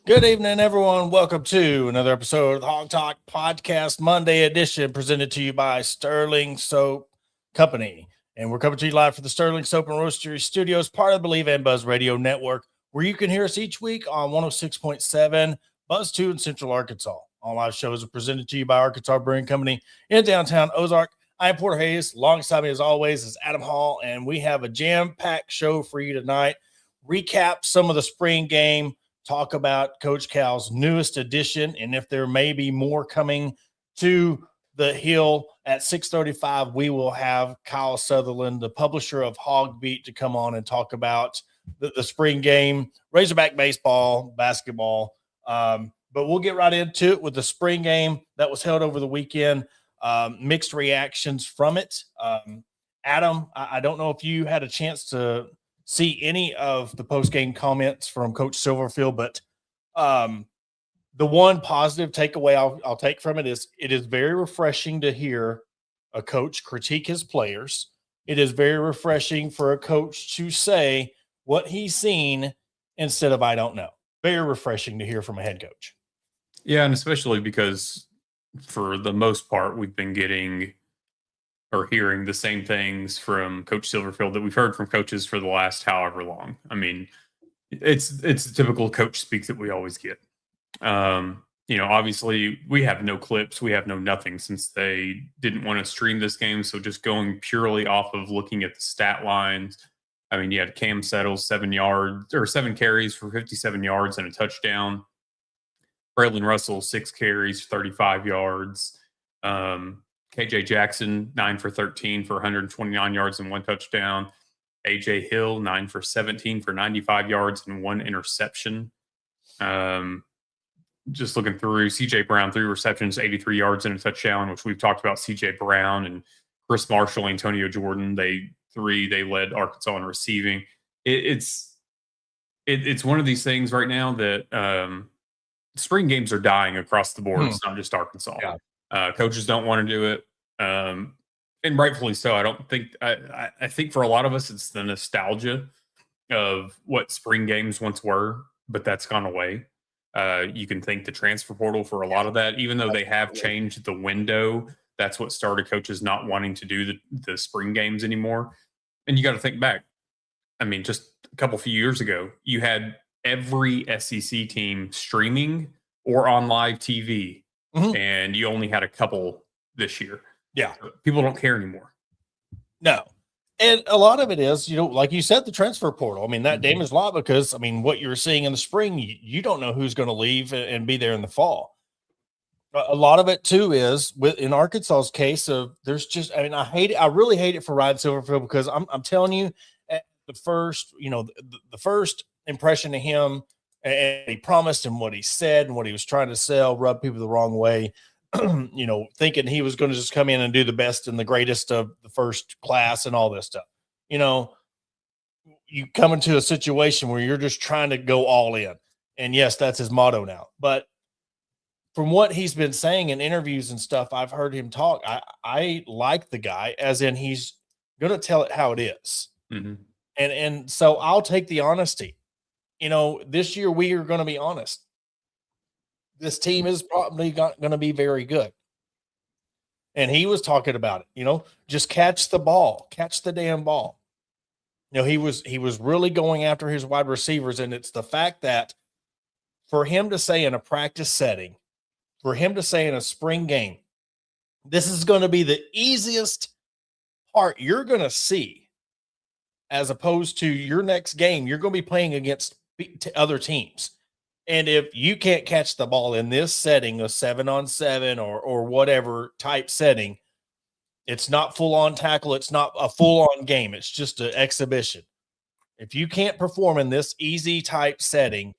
Good evening, everyone. Welcome to another episode of the Hawg Talk Podcast Monday edition, presented to you by Sterling Soap Company. And we're coming to you live from the Sterling Soap and Roastery Studios, part of the Believe and Buzz Radio Network, where you can hear us each week on 106.7 Buzz 2 in Central Arkansas. All live shows are presented to you by Arkansas Brewing Company in downtown Ozark. I am Porter Hayes. Alongside me, as always, is Adam Hall, and we have a jam-packed show for you tonight. Recap some of the spring game, talk about Coach Cal's newest addition, and if there may be more coming to the Hill at 6:35, we will have Kyle Sutherland, the publisher of Hawg Beat, to come on and talk about the spring game, Razorback baseball, basketball. But we'll get right into it with the spring game that was held over the weekend. Mixed reactions from it. Adam, I don't know if you had a chance to see any of the post-game comments from Coach Silverfield, but the one positive takeaway I'll take from it is very refreshing to hear a coach critique his players. It is very refreshing for a coach to say what he's seen instead of I don't know. Very refreshing to hear from a head coach. Yeah, and especially because for the most part, we've been getting or hearing the same things from Coach Silverfield that we've heard from coaches for the last however long. I mean, it's the typical coach speak that we always get. Obviously we have no clips, we have no nothing since they didn't want to stream this game. So just going purely off of looking at the stat lines. I mean, you had Cam Settles 7 carries for 57 yards and a touchdown. Braylon Russell 6 carries, 35 yards. KJ Jackson, 9 for 13 for 129 yards and 1 touchdown. AJ Hill, 9 for 17 for 95 yards and 1 interception. Just looking through, CJ Brown, 3 receptions, 83 yards and a touchdown, which we've talked about. CJ Brown and Chris Marshall, Antonio Jordan, they led Arkansas in receiving. It's one of these things right now that spring games are dying across the board. It's not just Arkansas. Yeah. Coaches don't want to do it, and rightfully so. I think for a lot of us, it's the nostalgia of what spring games once were, but that's gone away. You can thank the transfer portal for a lot of that, even though they have changed the window. That's what started coaches not wanting to do the spring games anymore. And you got to think back. I mean, just a few years ago, you had every SEC team streaming or on live TV. Mm-hmm. And you only had a couple this year. Yeah. So people don't care anymore. No. And a lot of it is, like you said, the transfer portal. I mean, that damaged a lot because, I mean, what you're seeing in the spring, you don't know who's going to leave and be there in the fall. A lot of it, too, is in Arkansas's case, there's just, I mean, I really hate it for Ryan Silverfield because I'm telling you, at the first impression of him, and he promised and what he said and what he was trying to sell rubbed people the wrong way, thinking he was going to just come in and do the best and the greatest of the first class and all this stuff. You come into a situation where you're just trying to go all in. And yes, that's his motto now. But from what he's been saying in interviews and stuff, I've heard him talk. I like the guy, as in he's going to tell it how it is. Mm-hmm. And so I'll take the honesty. This year we are going to be honest. This team is probably going to be very good. And he was talking about it, just catch the ball, catch the damn ball. He was really going after his wide receivers. And it's the fact that for him to say in a practice setting, for him to say in a spring game, this is going to be the easiest part you're going to see, as opposed to your next game, you're going to be playing against other teams. And if you can't catch the ball in this setting, a 7-on-7 or whatever type setting, it's not full-on tackle. It's not a full-on game. It's just an exhibition. If you can't perform in this easy type setting,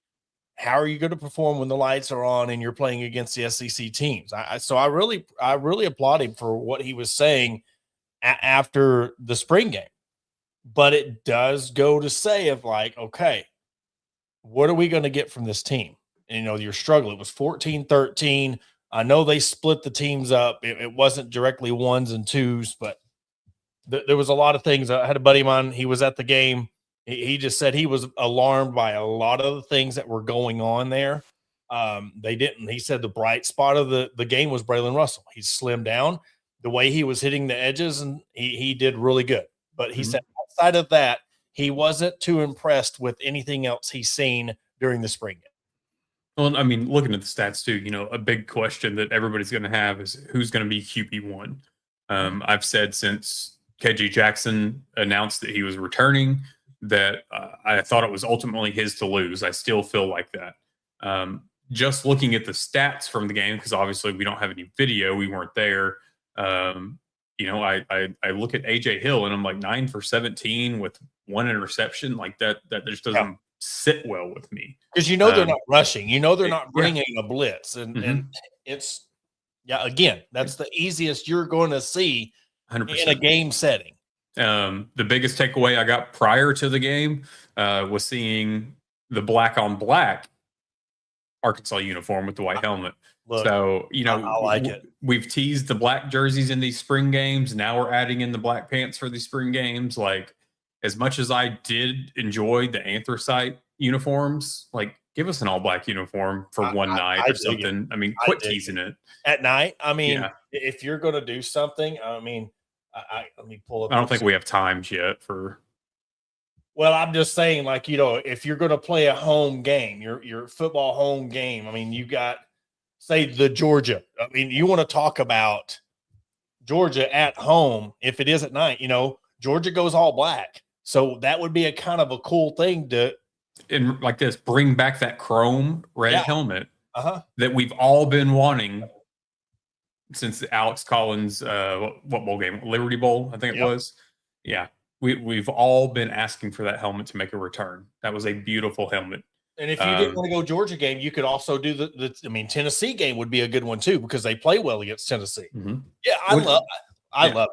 how are you going to perform when the lights are on and you're playing against the SEC teams? So I really applaud him for what he was saying after the spring game. But it does go to say of like, okay, what are we going to get from this team? And, you're struggling. It was 14-13. I know they split the teams up. It wasn't directly 1s and 2s, but there was a lot of things. I had a buddy of mine. He was at the game. He just said he was alarmed by a lot of the things that were going on there. They didn't. He said the bright spot of the game was Braylon Russell. He's slimmed down. The way he was hitting the edges, and he did really good. But he said outside of that, he wasn't too impressed with anything else he's seen during the spring game. Well, I mean, looking at the stats too, a big question that everybody's going to have is who's going to be QB1. I've said since KJ Jackson announced that he was returning that I thought it was ultimately his to lose. I still feel like that. Just looking at the stats from the game, because obviously we don't have any video, we weren't there. I look at AJ Hill and I'm like 9 for 17 with 1 interception. Like that just doesn't sit well with me. Because they're not rushing. They're not bringing a blitz. And it's, again, that's the easiest you're going to see 100%. In a game setting. The biggest takeaway I got prior to the game was seeing the black on black Arkansas uniform with the white helmet. Look, so, I like it. We've teased the black jerseys in these spring games. Now we're adding in the black pants for these spring games. Like, as much as I did enjoy the anthracite uniforms, like, give us an all black uniform for one night or something. I mean, quit teasing it. At night, I mean, if you're going to do something, I mean, let me pull up. I don't think we have times yet for. Well, I'm just saying, like, if you're going to play a home game, your football home game, I mean, you got, say, the Georgia. I mean, you want to talk about Georgia at home. If it is at night, Georgia goes all black. So that would be a kind of a cool thing to. And like this, bring back that chrome red helmet that we've all been wanting since the Alex Collins, what bowl game? Liberty Bowl, I think it was. Yeah. We've all been asking for that helmet to make a return. That was a beautiful helmet. And if you didn't want to go Georgia game, you could also do Tennessee game would be a good one too, because they play well against Tennessee. Mm-hmm. Yeah, I love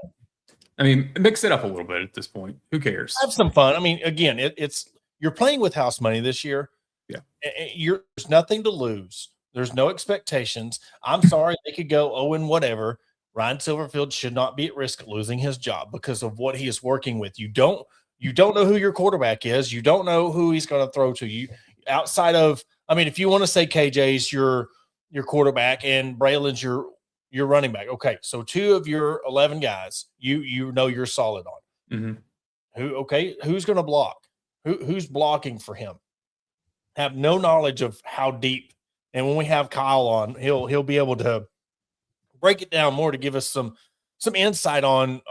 it. I mean, mix it up a little bit at this point. Who cares? Have some fun. I mean, again, it's you're playing with house money this year. Yeah. There's nothing to lose. There's no expectations. I'm sorry, they could go 0 whatever. Ryan Silverfield should not be at risk of losing his job because of what he is working with. You don't know who your quarterback is. You don't know who he's going to throw to you outside of, I mean, if you want to say KJ's your quarterback and Braylon's your running back. Okay. So 2 of your 11 guys, you're solid on. Mm-hmm. Who's going to block? Who's blocking for him? Have no knowledge of how deep. And when we have Kyle on, he'll be able to break it down more to give us some insight on,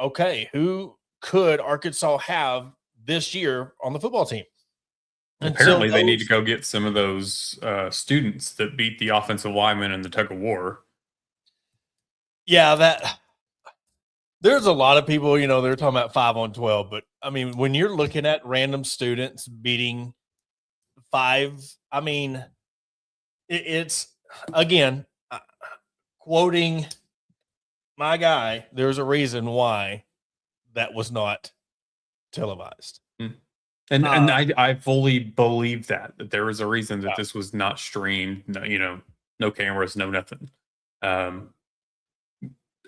who could Arkansas have this year on the football team? Apparently they need to go get some of those students that beat the offensive linemen in the tug of war. Yeah, there's a lot of people, they're talking about 5-on-12, but I mean, when you're looking at random students beating 5, I mean, it's again, quoting my guy, there's a reason why that was not televised. And I fully believe that there was a reason that this was not streamed, no cameras, no nothing.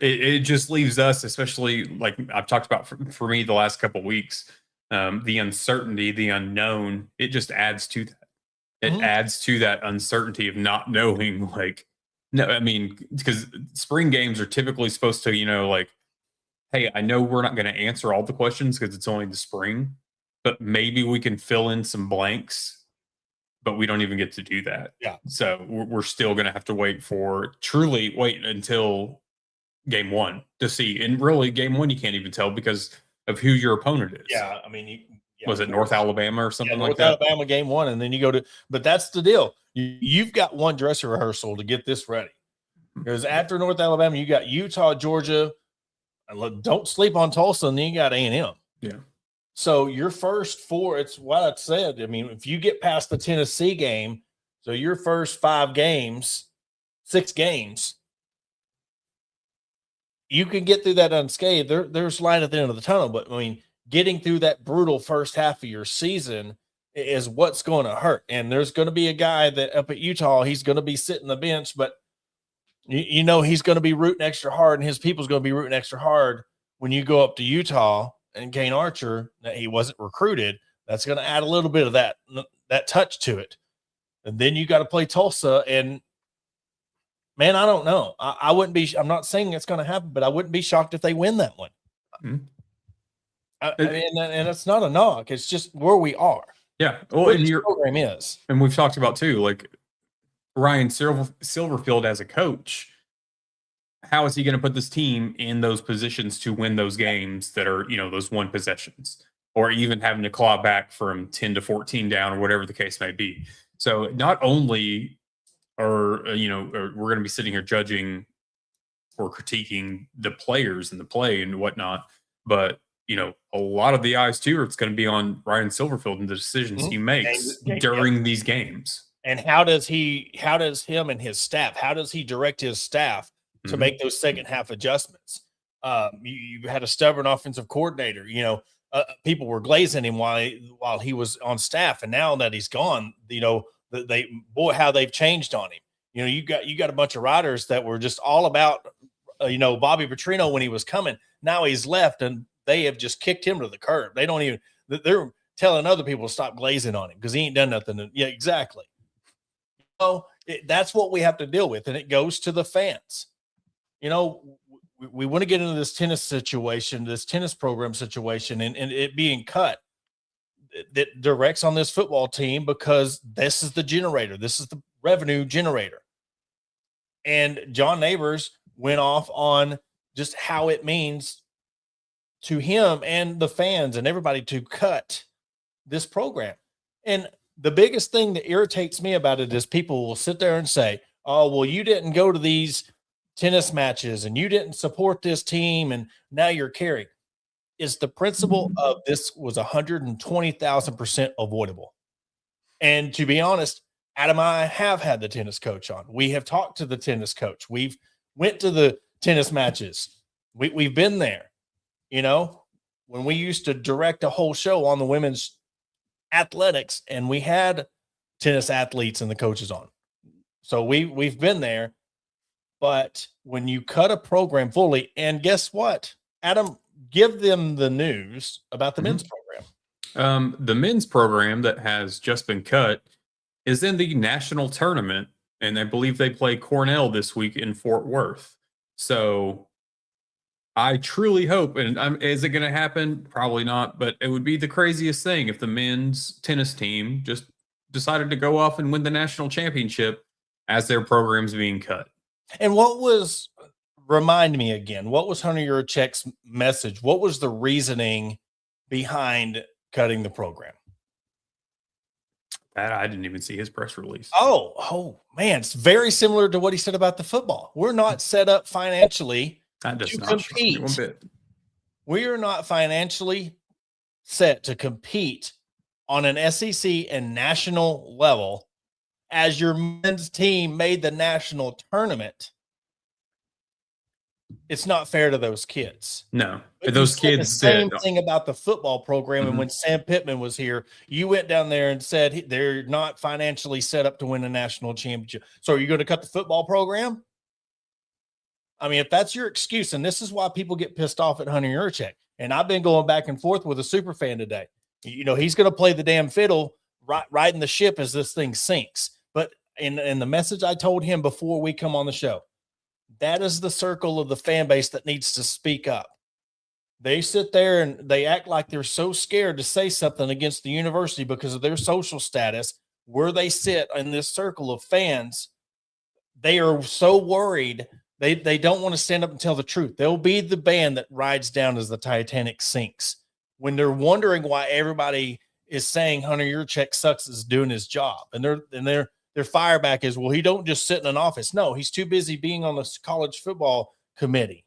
It just leaves us, especially like I've talked about for me the last couple of weeks, the uncertainty, the unknown, it just adds to that. It adds to that uncertainty of not knowing, because spring games are typically supposed to, hey, I know we're not going to answer all the questions because it's only the spring, but maybe we can fill in some blanks, but we don't even get to do that. Yeah. So we're still going to have to wait until game 1 to see. And really, game 1, you can't even tell because of who your opponent is. Yeah. I mean, was it North Alabama or something like that? North Alabama game 1, and then you go to, but that's the deal. You've got one dress rehearsal to get this ready. Because after North Alabama, you got Utah, Georgia, and don't sleep on Tulsa, and then you got A&M. Yeah. So your first 4, it's what I said. I mean, if you get past the Tennessee game, so your first 6 games, you can get through that unscathed. There's light at the end of the tunnel, but I mean, getting through that brutal first half of your season is what's going to hurt. And there's going to be a guy that up at Utah, he's going to be sitting the bench, but he's going to be rooting extra hard, and his people's going to be rooting extra hard when you go up to Utah and Kane Archer, that he wasn't recruited. That's going to add a little bit of that touch to it. and then you got to play Tulsa. And man, I don't know. I wouldn't be. I'm not saying it's going to happen, but I wouldn't be shocked if they win that one. Mhm. I mean, and it's not a knock. It's just where we are. Yeah. Well, Where and this your program is. and we've talked about too, like Ryan Silverfield as a coach. How is he going to put this team in those positions to win those games that are, those one possessions, or even having to claw back from 10 to 14 down or whatever the case may be? So not only are, we're going to be sitting here judging or critiquing the players and the play and whatnot, but a lot of the eyes too it's going to be on Ryan Silverfield and the decisions he makes during these games. And how does him and his staff, how does he direct his staff to make those second half adjustments? You had a stubborn offensive coordinator. People were glazing him while he was on staff, and now that he's gone, how they've changed on him. You got a bunch of riders that were just all about Bobby Petrino when he was coming. Now he's left, and they have just kicked him to the curb. They're telling other people to stop glazing on him because he ain't done nothing. Yeah, exactly. That's what we have to deal with, and it goes to the fans. We want to get into this tennis situation, this tennis program situation, and it being cut that directs on this football team because this is the generator. This is the revenue generator. And John Neighbors went off on just how it means to him and the fans and everybody to cut this program. And the biggest thing that irritates me about it is people will sit there and say, oh, well, you didn't go to these tennis matches and you didn't support this team and now you're carrying. Is the principle of this was 120,000% avoidable. And to be honest, Adam and I have had the tennis coach on. We have talked to the tennis coach. We've went to the tennis matches. We've been there. When we used to direct a whole show on the women's athletics, and we had tennis athletes and the coaches on. So we've been there. But when you cut a program fully, and guess what, Adam, give them the news about the men's program. The men's program that has just been cut is in the national tournament, and I believe they play Cornell this week in Fort Worth. So I truly hope, and is it going to happen? Probably not, but it would be the craziest thing if the men's tennis team just decided to go off and win the national championship as their program's being cut. And remind me again, what was Hunter Yurachek's message? What was the reasoning behind cutting the program? That I didn't even see his press release. Oh man, it's very similar to what he said about the football. We're not set up financially to compete. One bit. We are not financially set to compete on an SEC and national level. As your men's team made the national tournament, it's not fair to those kids. No, but those kids. The same thing about the football program. And when Sam Pittman was here, you went down there and said they're not financially set up to win a national championship. So are you going to cut the football program? I mean, if that's your excuse, and this is why people get pissed off at Hunter Yurachek, and I've been going back and forth with a super fan today. He's going to play the damn fiddle, riding the ship as this thing sinks. But in the message I told him before we come on the show, that is the circle of the fan base that needs to speak up. They sit there and they act like they're so scared to say something against the university because of their social status, where they sit in this circle of fans. They are so worried. They don't want to stand up and tell the truth. They'll be the band that rides down as the Titanic sinks. When they're wondering why everybody is saying Hunter Yurachek sucks is doing his job. And their fireback is, well, he don't just sit in an office. No, he's too busy being on the college football committee.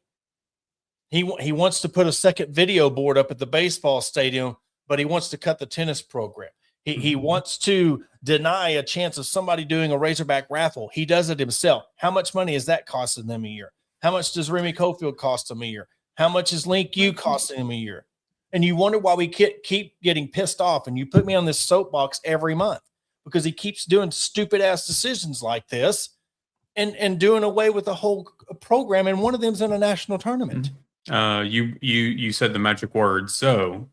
He wants to put a second video board up at the baseball stadium, but he wants to cut the tennis program. He wants to deny a chance of somebody doing a Razorback raffle. He does it himself. How much money is that costing them a year? How much does Remy Cofield cost them a year? How much is Link U costing him a year? And you wonder why we keep getting pissed off. And you put me on this soapbox every month because he keeps doing stupid ass decisions like this and doing away with the whole program. And one of them's in a national tournament. You said the magic word. So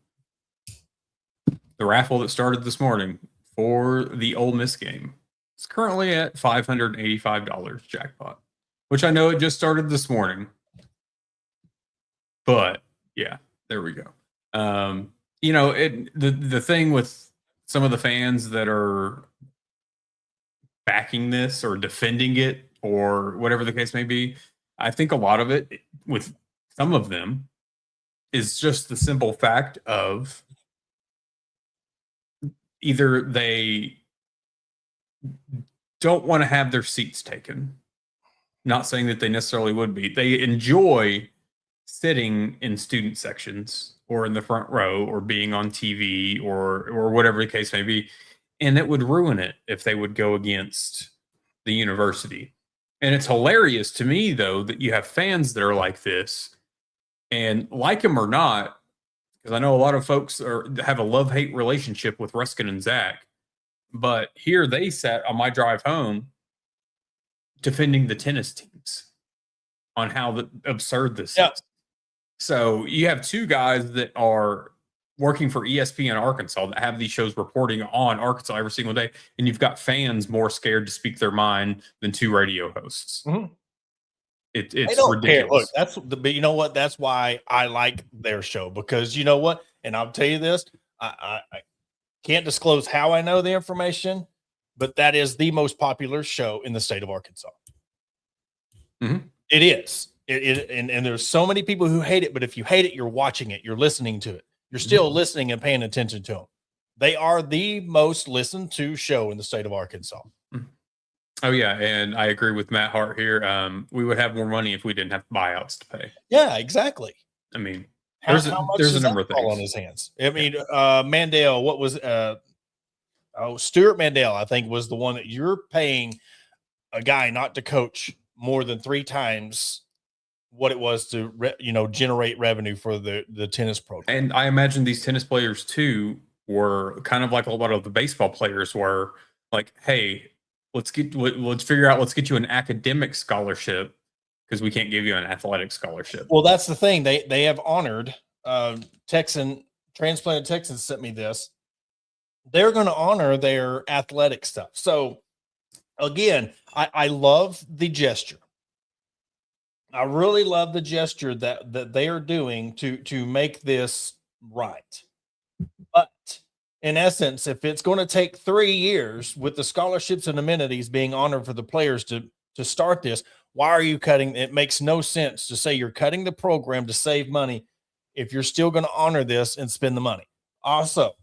the raffle that started this morning for the Ole Miss game, It's currently at $585 jackpot, which I know it just started this morning. But yeah, there we go. The thing with some of the fans that are backing this or defending it or whatever the case may be, I think a lot of it with some of them is just the simple fact of either they don't want to have their seats taken. Not saying that they necessarily would be. They enjoy sitting in student sections or in the front row or being on TV or whatever the case may be. And it would ruin it if they would go against the university. And it's hilarious to me, though, that you have fans that are like this, and like them or not, because I know a lot of folks have a love-hate relationship with Ruskin and Zach, but here they sat on my drive home defending the tennis teams on how absurd this is. So you have two guys that are working for ESPN Arkansas that have these shows reporting on Arkansas every single day, and you've got fans more scared to speak their mind than two radio hosts. Mm-hmm. It's ridiculous. Look, but you know what? That's why I like their show, because you know what? And I'll tell you this: I can't disclose how I know the information, but that is the most popular show in the state of Arkansas. Mm-hmm. It is. And there's so many people who hate it, but if you hate it, you're watching it, you're listening to it. You're still listening and paying attention to them. They are the most listened to show in the state of Arkansas. Oh, yeah. And I agree with Matt Hart here. We would have more money if we didn't have buyouts to pay. Yeah, exactly. I mean, there's a number of things on his hands. I mean, Mandel, what was Stuart Mandel, I think, was the one that you're paying a guy not to coach more than 3 times what it was to generate revenue for the tennis program. And I imagine these tennis players too were kind of like a lot of the baseball players were like, hey, let's get you an academic scholarship because we can't give you an athletic scholarship. Well, that's the thing. They have honored transplanted Texans sent me this. They're going to honor their athletic stuff. So again, I love the gesture. I really love the gesture that they are doing to make this right. But in essence, if it's going to take 3 years with the scholarships and amenities being honored for the players to start this, why are you cutting? It makes no sense to say you're cutting the program to save money if you're still going to honor this and spend the money. Also,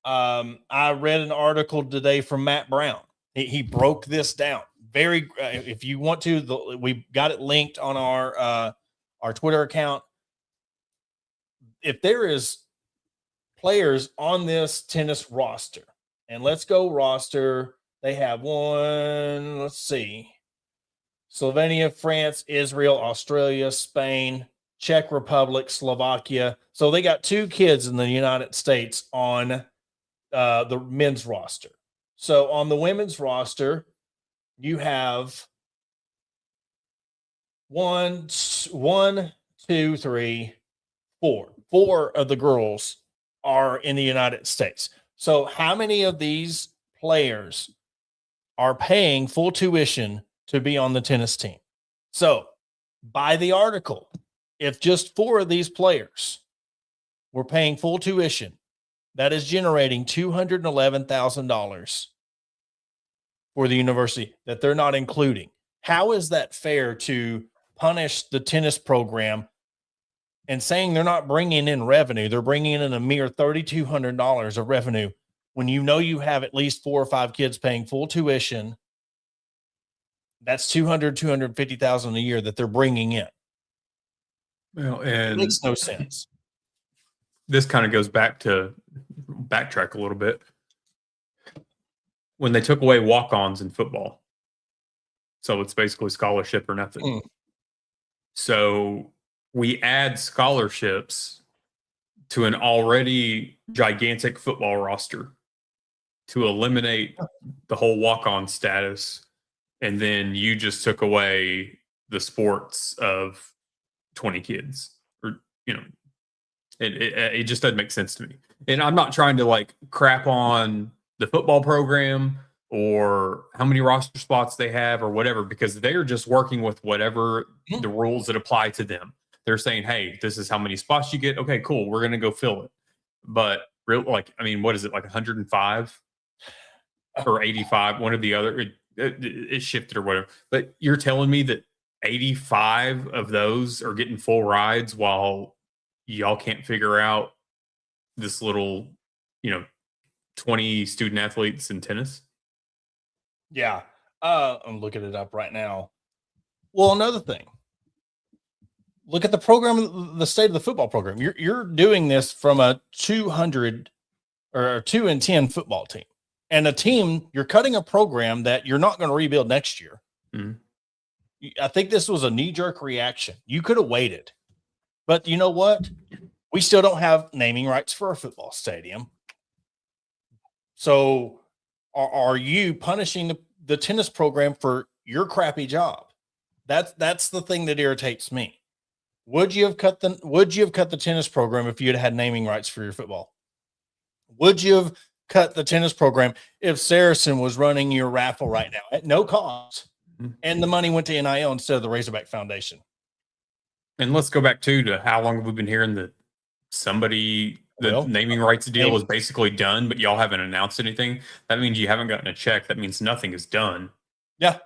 I read an article today from Matt Brown. He broke this down. If you want to, we got it linked on our Twitter account. If there is players on this tennis roster, and let's go roster, they have one, let's see, Slovenia, France, Israel, Australia, Spain, Czech Republic, Slovakia. So they got 2 kids in the United States on the men's roster. So on the women's roster, you have 1, 2, 3, 4. 4 of the girls are in the United States. So how many of these players are paying full tuition to be on the tennis team? So by the article, if just 4 of these players were paying full tuition, that is generating $211,000 for the university that they're not including. How is that fair to punish the tennis program and saying they're not bringing in revenue? They're bringing in a mere $3,200 of revenue when you have at least 4 or 5 kids paying full tuition. That's $250,000 a year that they're bringing in. Well, and it makes no sense. This kind of goes backtrack a little bit. When they took away walk-ons in football. So it's basically scholarship or nothing. So we add scholarships to an already gigantic football roster to eliminate the whole walk-on status. And then you just took away the sports of 20 kids. Or, it just doesn't make sense to me. And I'm not trying to crap on the football program or how many roster spots they have or whatever, because they're just working with whatever the rules that apply to them. They're saying, hey, this is how many spots you get. Okay, cool. We're going to go fill it. But what is it, like 105 or 85? One or the other. It shifted or whatever. But you're telling me that 85 of those are getting full rides while y'all can't figure out this little, 20 student athletes in tennis? Yeah. I'm looking it up right now. Well, another thing. Look at the program, the state of the football program. You're doing this from a 200 or a 2-10 football team. And a team, you're cutting a program that you're not going to rebuild next year. Mm-hmm. I think this was a knee-jerk reaction. You could have waited. But you know what? We still don't have naming rights for a football stadium. So are you punishing the tennis program for your crappy job? That's the thing that irritates me. Would you have cut the tennis program if you'd had naming rights for your football? Would you have cut the tennis program if Saracen was running your raffle right now at no cost and the money went to NIL instead of the Razorback Foundation? And let's go back to how long have we been hearing that the naming rights deal is basically done, but y'all haven't announced anything? That means you haven't gotten a check. That means nothing is done. Yeah.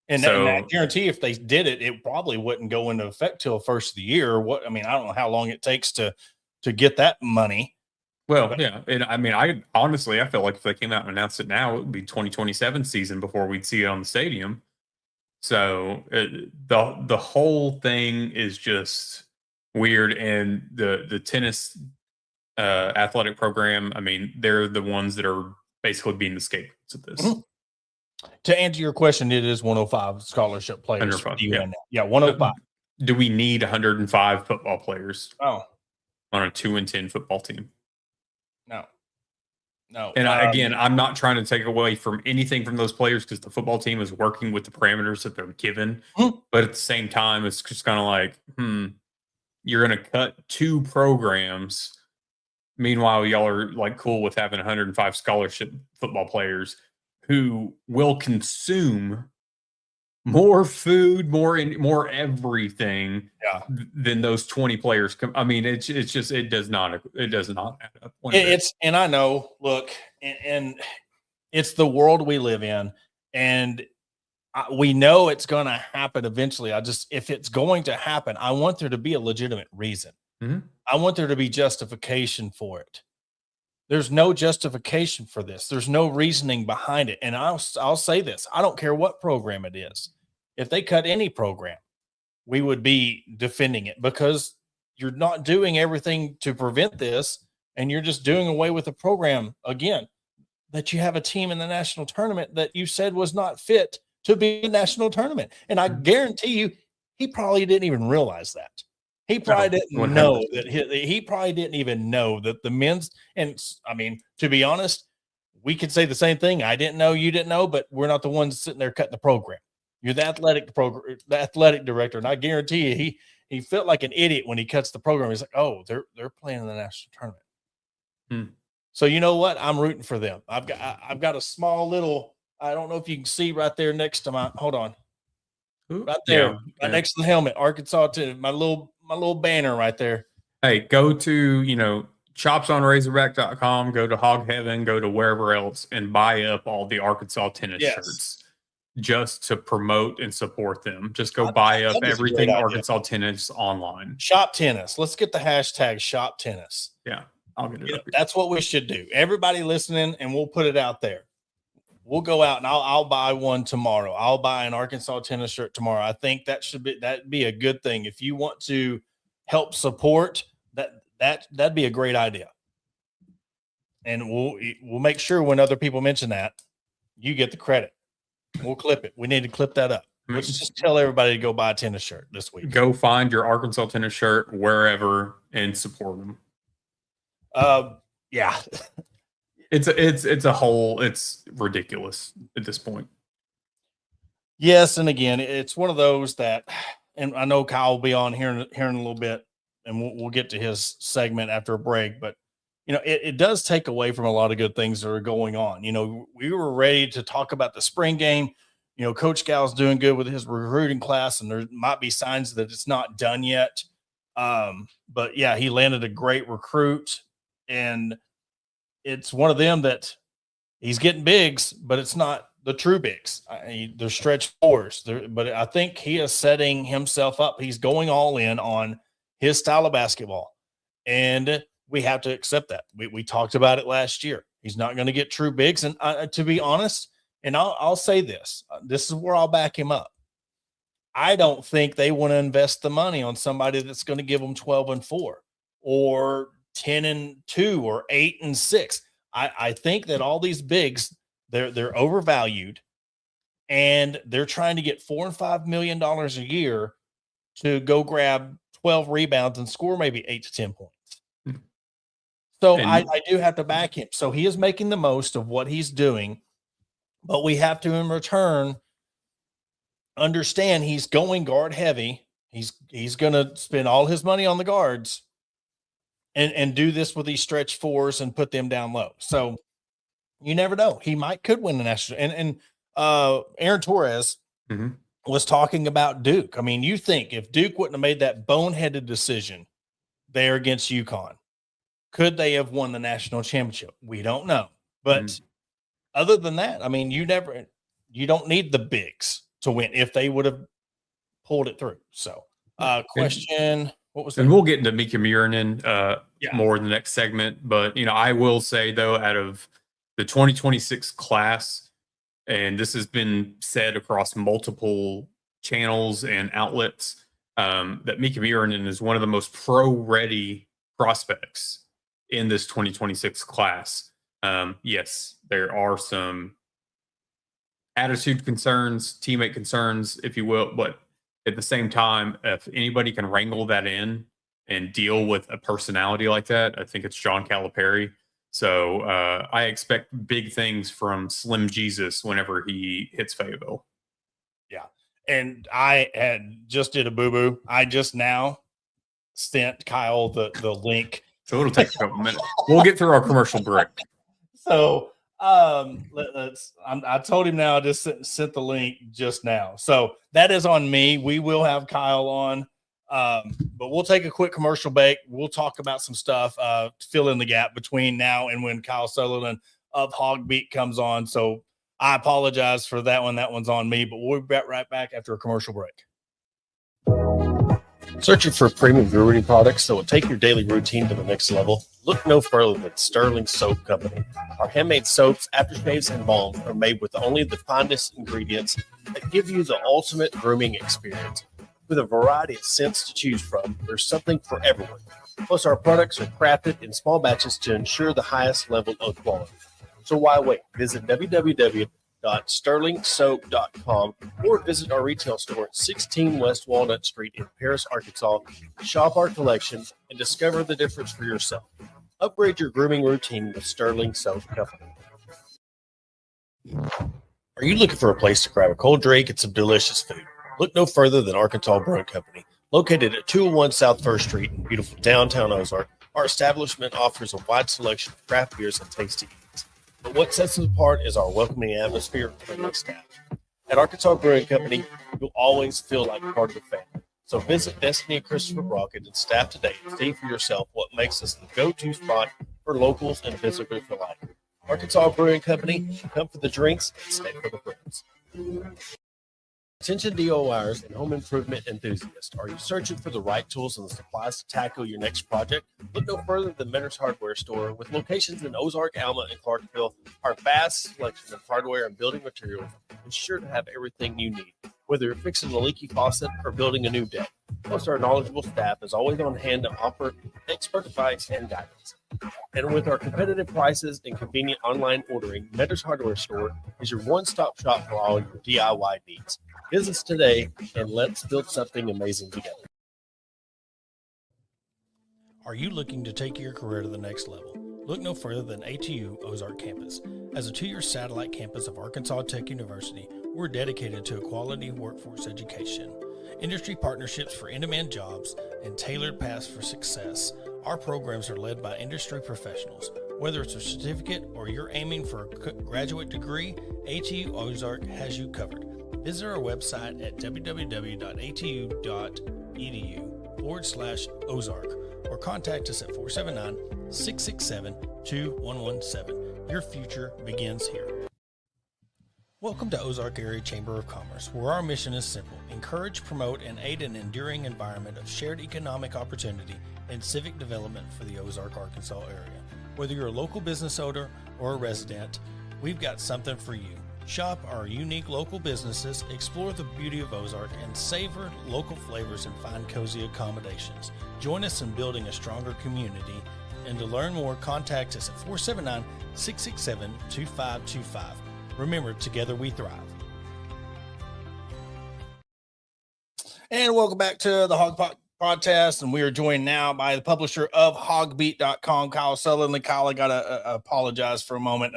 And I guarantee if they did it, it probably wouldn't go into effect till first of the year. I don't know how long it takes to get that money. Well, yeah. And I honestly feel like if they came out and announced it now, it would be 2027 season before we'd see it on the stadium. So the whole thing is just weird. And the tennis athletic program, they're the ones that are basically being the scapegoats of this. Mm-hmm. To answer your question, it is 105 scholarship players. 105, yeah, 105. Do we need 105 football players? Oh, on a 2-10 football team? No. And I'm not trying to take away from anything from those players because the football team is working with the parameters that they're given. But at the same time, it's just kind of like, you're going to cut 2 programs. Meanwhile, y'all are like cool with having 105 scholarship football players who will consume more food, more everything than those 20 players. It does not add up. And I know, look, and it's the world we live in, and we know it's going to happen eventually. If it's going to happen, I want there to be a legitimate reason. Mm-hmm. I want there to be justification for it. There's no justification for this. There's no reasoning behind it. And I'll say this. I don't care what program it is. If they cut any program, we would be defending it because you're not doing everything to prevent this. And you're just doing away with the program again, that you have a team in the national tournament that you said was not fit to be a national tournament. And I guarantee you, he probably didn't even realize that. He probably didn't know that he probably didn't even know that the men's, and to be honest, we could say the same thing. I didn't know, you didn't know, but we're not the ones sitting there cutting the program. You're the athletic director. And I guarantee you, he felt like an idiot when he cuts the program. He's like, oh, they're playing in the national tournament. So you know what? I'm rooting for them. I've got a small little, I don't know if you can see right there next to hold on. Right there, next to the helmet, Arkansas to my little banner right there. Hey, go to, chopsonrazorback.com, go to Hog Heaven, go to wherever else and buy up all the Arkansas tennis shirts just to promote and support them. Just go buy up everything Arkansas tennis online. Shop tennis. Let's get the hashtag shop tennis. Yeah, I'll get it up here. That's what we should do. Everybody listening, and we'll put it out there. We'll go out and I'll buy one tomorrow. I'll buy an Arkansas tennis shirt tomorrow. I think that'd be a good thing. If you want to help support that'd be a great idea. And we'll make sure when other people mention that, you get the credit. We'll clip it. We need to clip that up. Let's just tell everybody to go buy a tennis shirt this week. Go find your Arkansas tennis shirt wherever and support them. Yeah. It's ridiculous at this point. Yes, and again, it's one of those that, and I know Kyle will be on here in a little bit, and we'll get to his segment after a break. But it does take away from a lot of good things that are going on. We were ready to talk about the spring game. Coach Gal's doing good with his recruiting class, and there might be signs that it's not done yet. But yeah, he landed a great recruit, and it's one of them that he's getting bigs, but it's not the true bigs. They're stretch fours. But I think he is setting himself up. He's going all in on his style of basketball, and we have to accept that. We talked about it last year. He's not going to get true bigs, and to be honest, and I'll say this. This is where I'll back him up. I don't think they want to invest the money on somebody that's going to give them 12-4 or 10-2 or 8-6. I think that all these bigs, they're overvalued, and they're trying to get $4 and $5 million a year to go grab 12 rebounds and score maybe 8 to 10 points. So I do have to back him. So he is making the most of what he's doing, but we have to, in return, understand he's going guard heavy. He's going to spend all his money on the guards and do this with these stretch fours and put them down low. So you never know. He could win the national. And Aaron Torres was talking about Duke. I mean, you think if Duke wouldn't have made that boneheaded decision there against UConn, could they have won the national championship? We don't know. But other than that, I mean, you don't need the bigs to win if they would have pulled it through. So question, what was that? And we'll get into Mika Murinen more in the next segment. But, I will say, though, out of the 2026 class, and this has been said across multiple channels and outlets, that Mika Murinen is one of the most pro-ready prospects in this 2026 class. Yes, there are some attitude concerns, teammate concerns, if you will, but at the same time, if anybody can wrangle that in and deal with a personality like that, I think it's John Calipari. So I expect big things from Slim Jesus whenever he hits Fayetteville. Yeah. And I just did a boo-boo. I just now sent Kyle the link. So it'll take a couple minutes. We'll get through our commercial break. So I told him now. I just sent the link just now. So that is on me. We will have Kyle on, but we'll take a quick commercial break. We'll talk about some stuff to fill in the gap between now and when Kyle Sutherland of Hawg Beat comes on. So I apologize for that one. That one's on me, but we'll be right back after a commercial break. Searching for premium brewery products that will take your daily routine to the next level? Look no further than Sterling Soap Company. Our handmade soaps, aftershaves, and balms are made with only the finest ingredients that give you the ultimate grooming experience. With a variety of scents to choose from, there's something for everyone. Plus, our products are crafted in small batches to ensure the highest level of quality. So why wait? Visit www.sterlingsoap.com or visit our retail store at 16 West Walnut Street in Paris, Arkansas. Shop our collection and discover the difference for yourself. Upgrade your grooming routine with Sterling Soap Company. Are you looking for a place to grab a cold drink and some delicious food? Look no further than Arkansas Brewing Company. Located at 201 South 1st Street in beautiful downtown Ozark, our establishment offers a wide selection of craft beers and tasty eats. But what sets us apart is our welcoming atmosphere and friendly staff. At Arkansas Brewing Company, you'll always feel like part of the family. So visit Destiny and Christopher Brockett and staff today and see for yourself what makes us the go-to spot for locals and visitors alike. Arkansas Brewing Company, come for the drinks and stay for the friends. Attention DIYers and home improvement enthusiasts. Are you searching for the right tools and supplies to tackle your next project? Look no further than Mentor's Hardware Store. With locations in Ozark, Alma, and Clarksville, our vast selection of hardware and building materials is sure to have everything you need, whether you're fixing a leaky faucet or building a new deck. Plus, our knowledgeable staff is always on hand to offer expert advice and guidance. And with our competitive prices and convenient online ordering, Mentor's Hardware Store is your one-stop shop for all your DIY needs. Visit us today and let's build something amazing together. Are you looking to take your career to the next level? Look no further than ATU Ozark Campus. As a 2-year satellite campus of Arkansas Tech University, we're dedicated to a quality workforce education, industry partnerships for in-demand jobs, and tailored paths for success. Our programs are led by industry professionals. Whether it's a certificate or you're aiming for a graduate degree, ATU Ozark has you covered. Visit our website at www.atu.edu/Ozark or contact us at 479-667-2117. Your future begins here. Welcome to Ozark Area Chamber of Commerce, where our mission is simple: encourage, promote, and aid an enduring environment of shared economic opportunity and civic development for the Ozark, Arkansas area. Whether you're a local business owner or a resident, we've got something for you. Shop our unique local businesses, explore the beauty of Ozark, and savor local flavors and find cozy accommodations. Join us in building a stronger community. And to learn more, contact us at 479-667-2525. Remember, together we thrive. And welcome back to the Hawg podcast. And we are joined now by the publisher of hogbeat.com, Kyle Sutherland. Kyle, I got to apologize for a moment.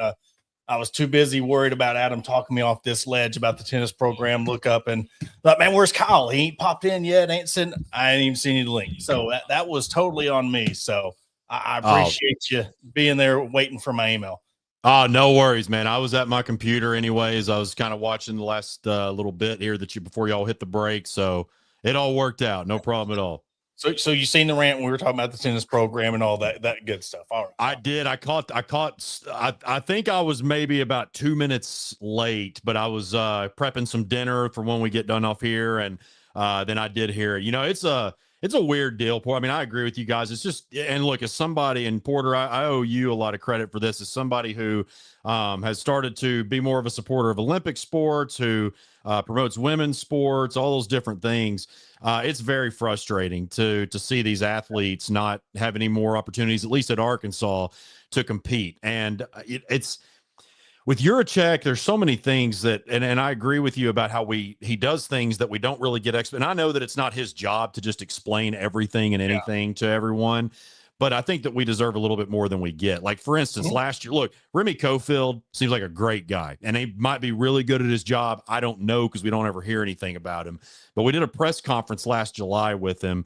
I was too busy worried about Adam talking me off this ledge about the tennis program. Look up and thought, man, where's Kyle? He ain't popped in yet. I ain't even seen any link. So that was totally on me. So I appreciate you being there waiting for my email. Oh, no worries, man. I was at my computer anyways. I was kind of watching the last little bit here before y'all hit the break. So it all worked out. No problem at all. So you seen the rant when we were talking about the tennis program and all that good stuff. All right. I did. I think I was maybe about 2 minutes late, but I was prepping some dinner for when we get done off here. And then I did hear it. You know, it's a weird deal. I mean, I agree with you guys. It's just, and look, as somebody, and Porter, I owe you a lot of credit for this, as somebody who has started to be more of a supporter of Olympic sports, who promotes women's sports, all those different things. It's very frustrating to see these athletes not have any more opportunities, at least at Arkansas, to compete. And it's with Juracek, there's so many things that, and I agree with you about how he does things that we don't really get. And I know that it's not his job to just explain everything and anything to everyone, but I think that we deserve a little bit more than we get. Like, for instance, last year, look, Remy Cofield seems like a great guy, and he might be really good at his job. I don't know, because we don't ever hear anything about him. But we did a press conference last July with him,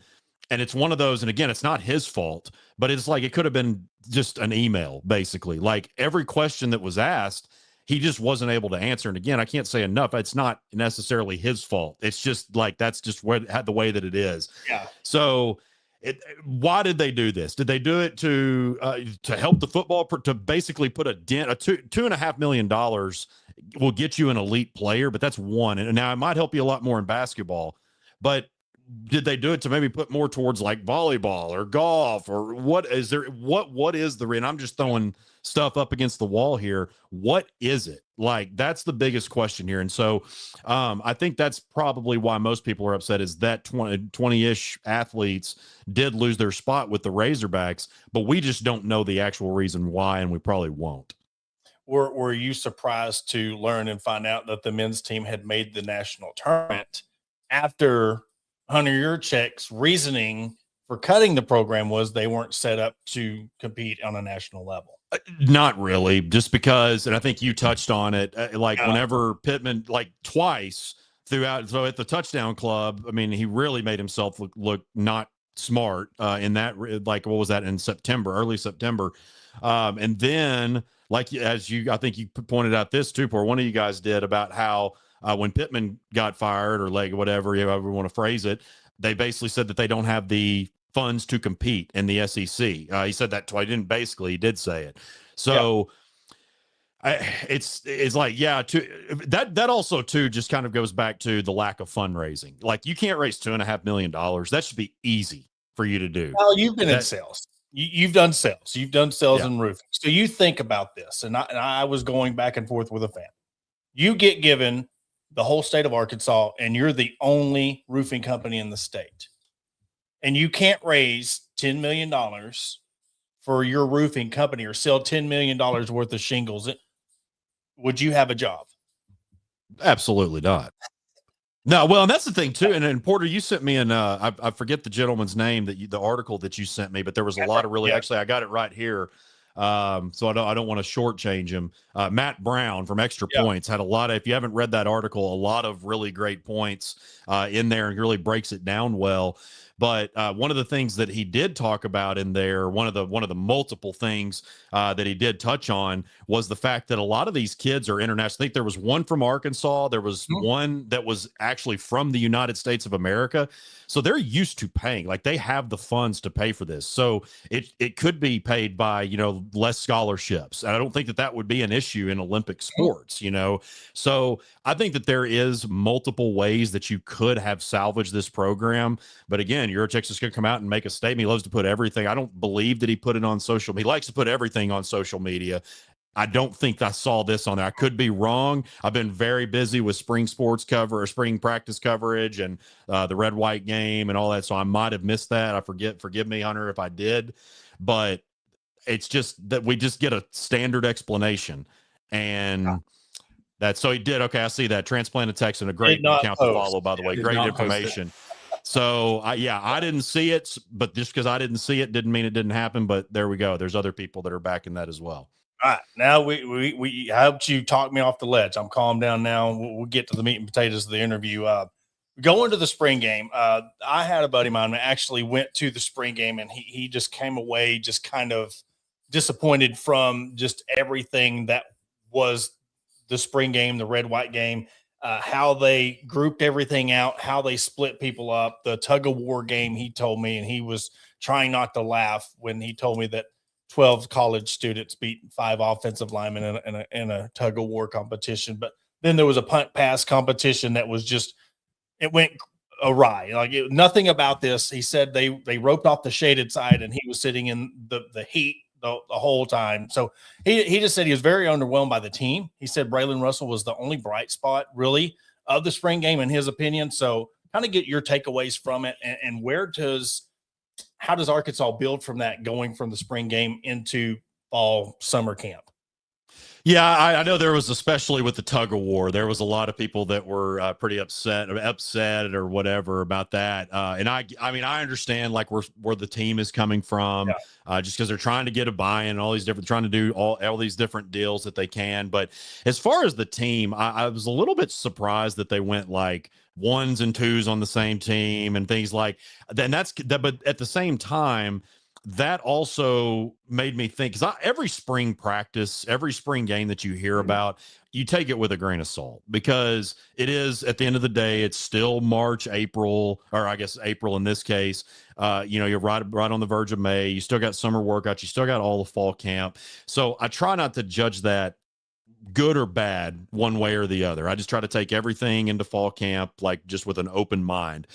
and it's one of those, and again, it's not his fault, but it's like it could have been just an email, basically. Like, every question that was asked, he just wasn't able to answer. And again, I can't say enough. It's not necessarily his fault. It's just like, that's just the way that it is. Yeah. So why did they do this? Did they do it to help the football, to basically put a dent? $2.5 million will get you an elite player, but that's one. And now it might help you a lot more in basketball, but did they do it to maybe put more towards like volleyball or golf, or what is there? What is the, and I'm just throwing stuff up against the wall here. What is it? Like, that's the biggest question here. And so I think that's probably why most people are upset, is that 20-ish athletes did lose their spot with the Razorbacks, but we just don't know the actual reason why, and we probably won't. Were you surprised to learn and find out that the men's team had made the national tournament after Hunter Yurchek's reasoning for cutting the program was they weren't set up to compete on a national level? Not really, just because, and I think you touched on it, whenever Pittman, like twice throughout, so at the touchdown club, I mean, he really made himself look not smart in that, like, what was that, in September, early September. And then, like, as I think you pointed out this too, or one of you guys did, about how when Pittman got fired, or like whatever, however you want to phrase it, they basically said that they don't have the funds to compete in the SEC. He said that twice. He did say it. So it's like, that also too just kind of goes back to the lack of fundraising. Like, you can't raise $2.5 million. That should be easy for you to do. Well, you've been in sales. You've done sales. You've done sales and roofing. So you think about this, and I was going back and forth with a fan. You get given the whole state of Arkansas, and you're the only roofing company in the state, and you can't raise $10 million for your roofing company or sell $10 million worth of shingles. Would you have a job? Absolutely not. No, well, and that's the thing too. And Porter, you sent me I forget the gentleman's name, the article that you sent me, but there was a lot of really, actually, I got it right here. So I don't want to shortchange him. Matt Brown from Extra Points had a lot of, if you haven't read that article, a lot of really great points in there, and really breaks it down well. But one of the things that he did talk about in there, one of the multiple things that he did touch on, was the fact that a lot of these kids are international. I think there was one from Arkansas. There was one that was actually from the United States of America. So they're used to paying, like they have the funds to pay for this. So it could be paid by, less scholarships. And I don't think that would be an issue in Olympic sports, So I think that there is multiple ways that you could have salvaged this program. But again, Yurichek's just going to come out and make a statement. He loves to put everything. I don't believe that he put it on social media. He likes to put everything on social media. I don't think I saw this on there. I could be wrong. I've been very busy with spring sports cover or spring practice coverage and the red white game and all that. So I might have missed that. Forgive me, Hunter, if I did, but it's just that we just get a standard explanation. And so he did. Okay. I see that. Transplanted Texan, a great account to follow, by the way. Great information. So I didn't see it, but just because I didn't see it didn't mean it didn't happen. But there we go. There's other people that are backing that as well. All right, now we helped you talk me off the ledge. I'm calm down now. We'll get to the meat and potatoes of the interview. Going to the spring game, I had a buddy of mine that actually went to the spring game, and he just came away just kind of disappointed from just everything that was the spring game, the red-white game, how they grouped everything out, how they split people up, the tug-of-war game, he told me, and he was trying not to laugh when he told me that 12 college students beat 5 offensive linemen in a tug of war competition. But then there was a punt pass competition that was just, it went awry. Nothing about this. He said they roped off the shaded side and he was sitting in the heat the whole time. So he just said he was very underwhelmed by the team. He said Braylon Russell was the only bright spot really of the spring game in his opinion. So kind of get your takeaways from it and how does Arkansas build from that going from the spring game into fall summer camp? Yeah, I know there was, especially with the tug of war, there was a lot of people that were pretty upset or whatever about that. And I mean, I understand like where the team is coming from, just because they're trying to get a buy-in, trying to do all these different deals that they can. But as far as the team, I was a little bit surprised that they went like 1s and 2s on the same team and things like that. But at the same time, that also made me think, because every spring practice, every spring game that you hear about, you take it with a grain of salt, because it is, at the end of the day, it's still March, April, or I guess April in this case. You're right on the verge of May. You still got summer workouts. You still got all the fall camp. So I try not to judge that good or bad one way or the other. I just try to take everything into fall camp, like just with an open mind.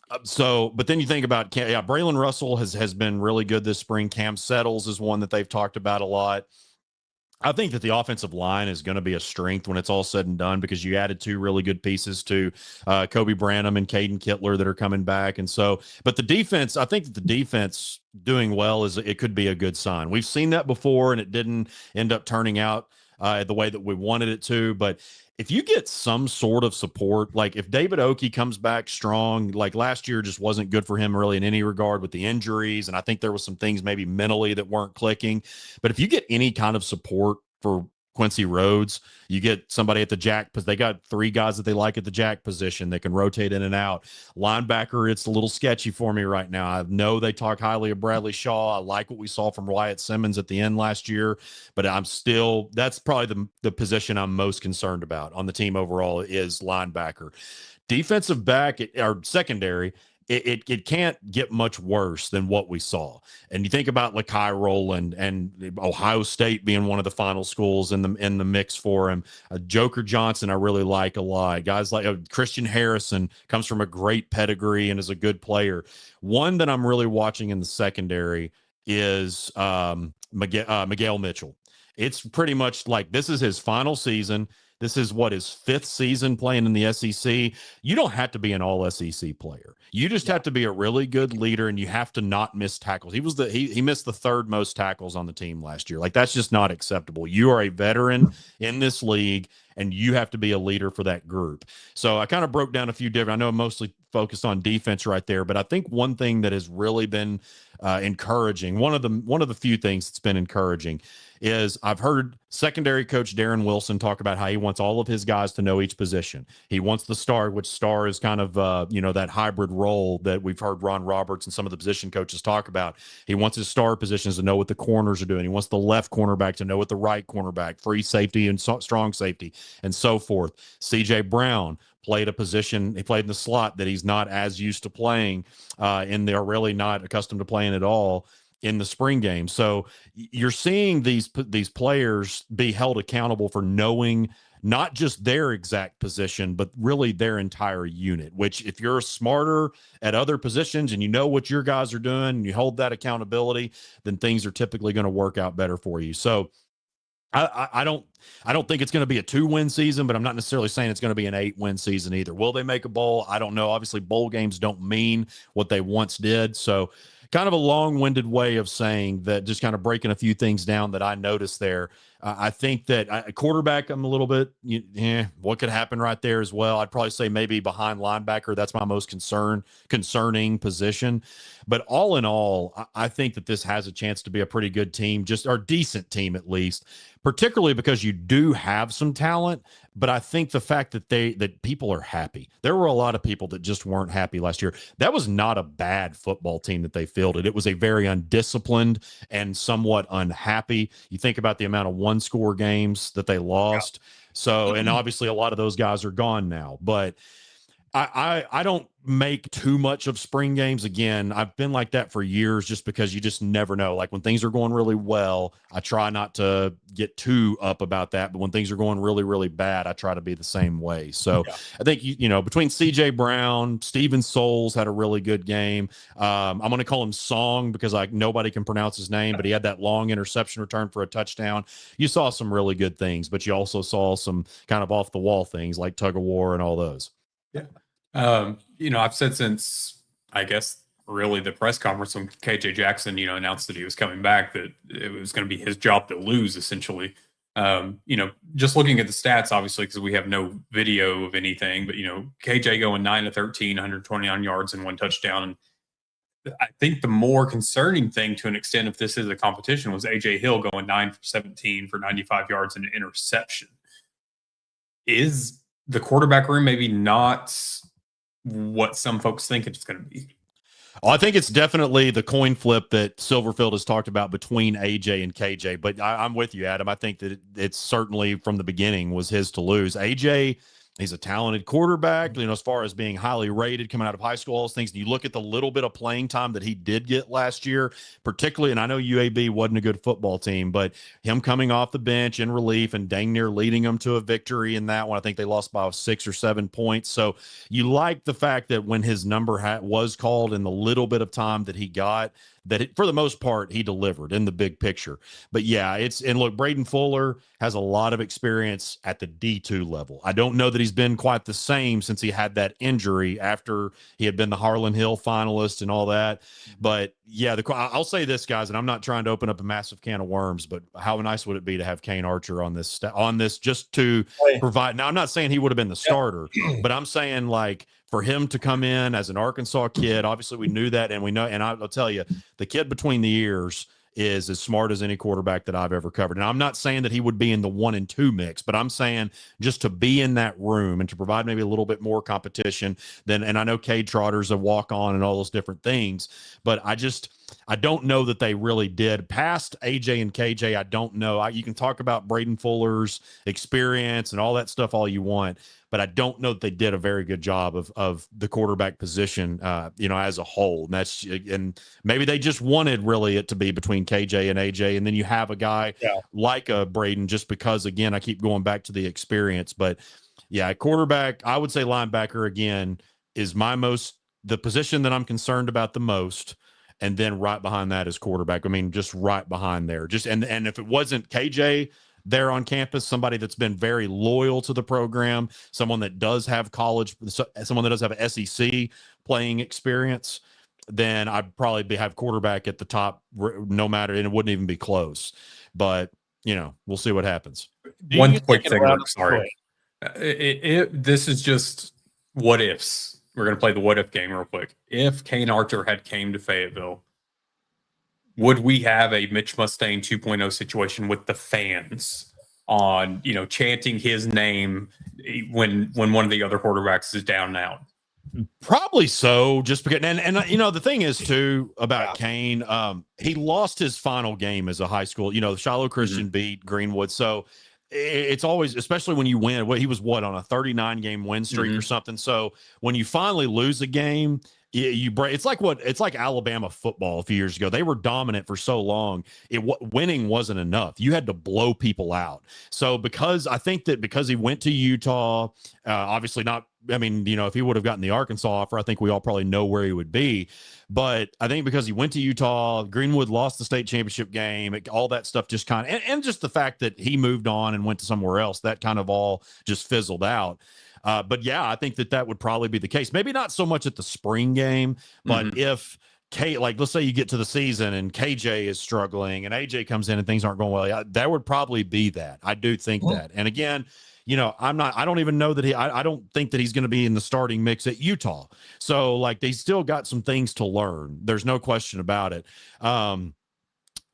But then you think about, Braylon Russell has been really good this spring. Cam Settles is one that they've talked about a lot. I think that the offensive line is going to be a strength when it's all said and done, because you added 2 really good pieces to Kobe Branham and Caden Kittler that are coming back. And so, but the defense, I think that the defense doing well it could be a good sign. We've seen that before and it didn't end up turning out the way that we wanted it to. But if you get some sort of support, like if David Oki comes back strong, like last year just wasn't good for him really in any regard with the injuries. And I think there was some things maybe mentally that weren't clicking. But if you get any kind of support for Quincy Rhodes, you get somebody at the jack, because they got 3 guys that they like at the jack position that can rotate in and out. Linebacker, it's a little sketchy for me right now. I know they talk highly of Bradley Shaw. I like what we saw from Wyatt Simmons at the end last year, but that's probably the position I'm most concerned about on the team overall is linebacker. Defensive back or secondary, it can't get much worse than what we saw. And you think about Lakai Rowland and Ohio State being one of the final schools in the mix for him. Joker Johnson, I really like a lot. Guys like Christian Harrison comes from a great pedigree and is a good player. One that I'm really watching in the secondary is Miguel Mitchell. It's pretty much like this is his final season. This is his 5th season playing in the SEC. You don't have to be an all SEC player. You just have to be a really good leader, and you have to not miss tackles. He missed the 3rd most tackles on the team last year. Like, that's just not acceptable. You are a veteran in this league, and you have to be a leader for that group. So I kind of broke down a few different, I know I'm mostly focused on defense right there, but I think one thing that has really been encouraging, one of the few things that's been encouraging, is I've heard secondary coach Darren Wilson talk about how he wants all of his guys to know each position. He wants the star, which star is kind of that hybrid role that we've heard Ron Roberts and some of the position coaches talk about. He wants his star positions to know what the corners are doing. He wants the left cornerback to know what the right cornerback, free safety and strong safety, and so forth. CJ Brown played a position, he played in the slot that he's not as used to playing, and they're really not accustomed to playing at all in the spring game. So you're seeing these players be held accountable for knowing not just their exact position, but really their entire unit, which if you're smarter at other positions and you know what your guys are doing and you hold that accountability, then things are typically going to work out better for you. So I don't think it's going to be a 2-win season, but I'm not necessarily saying it's going to be an 8-win season either. Will they make a bowl? I don't know. Obviously, bowl games don't mean what they once did. So kind of a long-winded way of saying that, just kind of breaking a few things down that I noticed there. I think that quarterback, I'm a little bit, what could happen right there as well? I'd probably say maybe behind linebacker. That's my most concerning position. But all in all, I think that this has a chance to be a pretty good team, or decent team at least, particularly because you do have some talent. But I think the fact that people are happy. There were a lot of people that just weren't happy last year. That was not a bad football team that they fielded. It was a very undisciplined and somewhat unhappy. You think about the amount of one-score games that they lost. Yeah. So, and obviously a lot of those guys are gone now. But I don't make too much of spring games. Again, I've been like that for years, just because you just never know. Like when things are going really well, I try not to get too up about that. But when things are going really, really bad, I try to be the same way. So yeah. I think, between CJ Brown, Steven Souls had a really good game. I'm going to call him Song because nobody can pronounce his name, but he had that long interception return for a touchdown. You saw some really good things, but you also saw some kind of off the wall things like tug of war and all those. Yeah. I've said since, I guess, really the press conference when KJ Jackson, announced that he was coming back, that it was going to be his job to lose, essentially. Just looking at the stats, obviously, because we have no video of anything, but, KJ going 9 of 13, 129 yards and 1 touchdown. And I think the more concerning thing, to an extent, if this is a competition, was AJ Hill going 9 for 17 for 95 yards and an interception. Is the quarterback room maybe not what some folks think it's going to be? Well, I think it's definitely the coin flip that Silverfield has talked about between AJ and KJ. But I'm with you, Adam. I think that it's certainly from the beginning was his to lose. AJ, he's a talented quarterback, as far as being highly rated coming out of high school, all those things. And you look at the little bit of playing time that he did get last year, particularly, and I know UAB wasn't a good football team, but him coming off the bench in relief and dang near leading them to a victory in that one. I think they lost by 6 or 7 points. So you like the fact that when his number was called in the little bit of time that he got, for the most part, he delivered in the big picture. But yeah, and look, Braden Fuller has a lot of experience at the D2 level. I don't know that he's been quite the same since he had that injury after he had been the Harlan Hill finalist and all that. But yeah, I'll say this, guys, and I'm not trying to open up a massive can of worms, but how nice would it be to have Kane Archer on this just to provide. Now, I'm not saying he would have been the starter, but I'm saying, like, for him to come in as an Arkansas kid, obviously we knew that, and we know, and I'll tell you, the kid between the ears is as smart as any quarterback that I've ever covered. And I'm not saying that he would be in the 1 and 2 mix, but I'm saying just to be in that room and to provide maybe a little bit more competition and I know Cade Trotter's a walk on and all those different things, but I don't know that they really did. Past AJ and KJ, I don't know. You can talk about Braden Fuller's experience and all that stuff all you want, but I don't know that they did a very good job of the quarterback position, as a whole. And maybe they just wanted really it to be between KJ and AJ, and then you have a guy like a Braden, just because, again, I keep going back to the experience. But yeah, quarterback, I would say linebacker again is the position that I'm concerned about the most. And then right behind that is quarterback. I mean, just right behind there. And if it wasn't KJ there on campus, somebody that's been very loyal to the program, someone that does have someone that does have an SEC playing experience, then I'd probably have quarterback at the top, no matter, and it wouldn't even be close. But we'll see what happens. One quick thing, sorry. This is just what ifs. We're going to play the what if game real quick. If Kane Archer had came to Fayetteville, would we have a Mitch Mustaine 2.0 situation with the fans on, chanting his name when one of the other quarterbacks is down and out? Probably so, just because, and the thing is too about Kane, he lost his final game as a high school. Shiloh Christian beat Greenwood, so it's always, especially when you win. He was on a 39 game win streak or something. So when you finally lose a game, you break. It's like Alabama football a few years ago. They were dominant for so long. Winning wasn't enough. You had to blow people out. So because he went to Utah, obviously not. I mean, if he would have gotten the Arkansas offer, I think we all probably know where he would be. But I think because he went to Utah, Greenwood lost the state championship game, all that stuff just kind of, and just the fact that he moved on and went to somewhere else, that kind of all just fizzled out. But yeah, I think that would probably be the case. Maybe not so much at the spring game, but if let's say you get to the season and KJ is struggling and AJ comes in and things aren't going well, that would probably be that. I do think that. And again, I don't even know that I don't think that he's going to be in the starting mix at Utah. So they still got some things to learn. There's no question about it.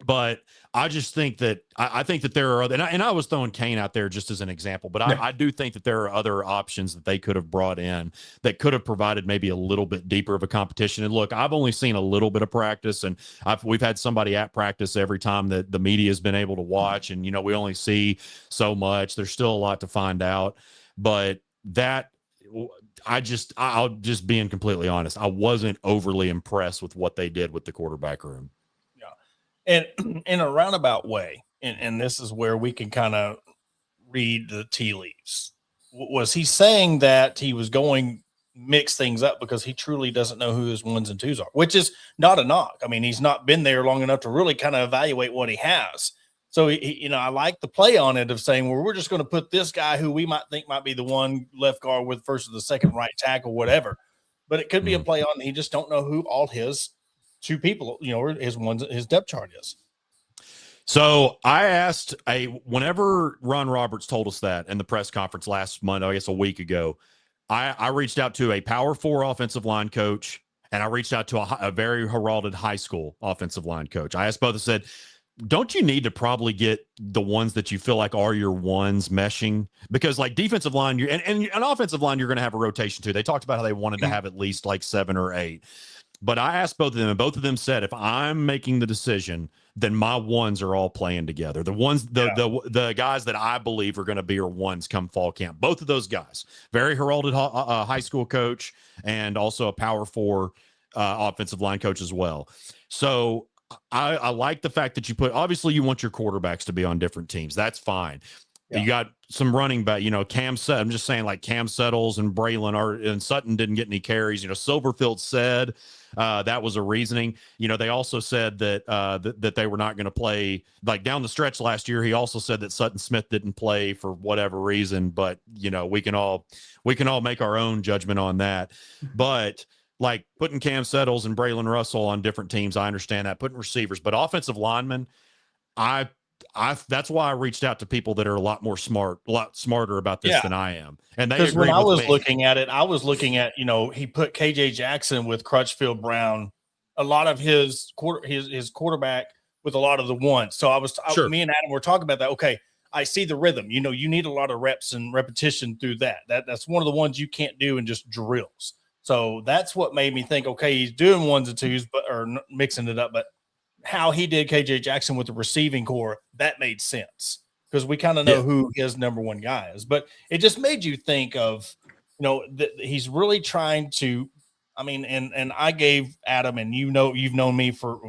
But I just think that I think that there are other, and I was throwing Kane out there just as an example, but I do think that there are other options that they could have brought in that could have provided maybe a little bit deeper of a competition. And look, I've only seen a little bit of practice, and we've had somebody at practice every time that the media has been able to watch, and we only see so much. There's still a lot to find out, but I'll just being completely honest, I wasn't overly impressed with what they did with the quarterback room. And in a roundabout way, and this is where we can kind of read the tea leaves. Was he saying that he was going mix things up because he truly doesn't know who his ones and twos are, which is not a knock. I mean, he's not been there long enough to really kind of evaluate what he has. So, I like the play on it of saying, well, we're just going to put this guy who we might think might be the one left guard with first or the second right tackle, whatever. But it could be a play on, he just don't know who all his two people, his depth chart is. So I asked whenever Ron Roberts told us that in the press conference last month, I guess a week ago, I reached out to a Power 4 offensive line coach, and I reached out to a very heralded high school offensive line coach. I asked both, I said, don't you need to probably get the ones that you feel like are your ones meshing? Because defensive line, and an offensive line, you're going to have a rotation too. They talked about how they wanted to have at least 7 or 8. But I asked both of them, and both of them said, if I'm making the decision, then my ones are all playing together. The ones, the guys that I believe are going to be your ones come fall camp. Both of those guys, very heralded high school coach, and also a Power 4 offensive line coach as well. So I like the fact that obviously you want your quarterbacks to be on different teams. That's fine. Yeah. You got some running back, Cam Sutton. I'm just saying, Cam Settles and Braylon and Sutton didn't get any carries. Silverfield said that was a reasoning. They also said that that they were not going to play down the stretch last year. He also said that Sutton Smith didn't play for whatever reason, but we can all make our own judgment on that. But putting Cam Settles and Braylon Russell on different teams, I understand that. Putting receivers, but offensive linemen, that's why I reached out to people that are a lot smarter about this than I am. And because when I was looking at it, I was looking at, he put KJ Jackson with Crutchfield Brown, a lot of his quarterback with a lot of the ones. So me and Adam were talking about that. Okay, I see the rhythm. You need a lot of reps and repetition through that. That's one of the ones you can't do in just drills. So that's what made me think, okay, he's doing ones and twos, or mixing it up, but how he did KJ Jackson with the receiving core, that made sense because we kind of know who his number one guy is. But it just made you think of, that he's really trying to, and I gave Adam, and you've known me for,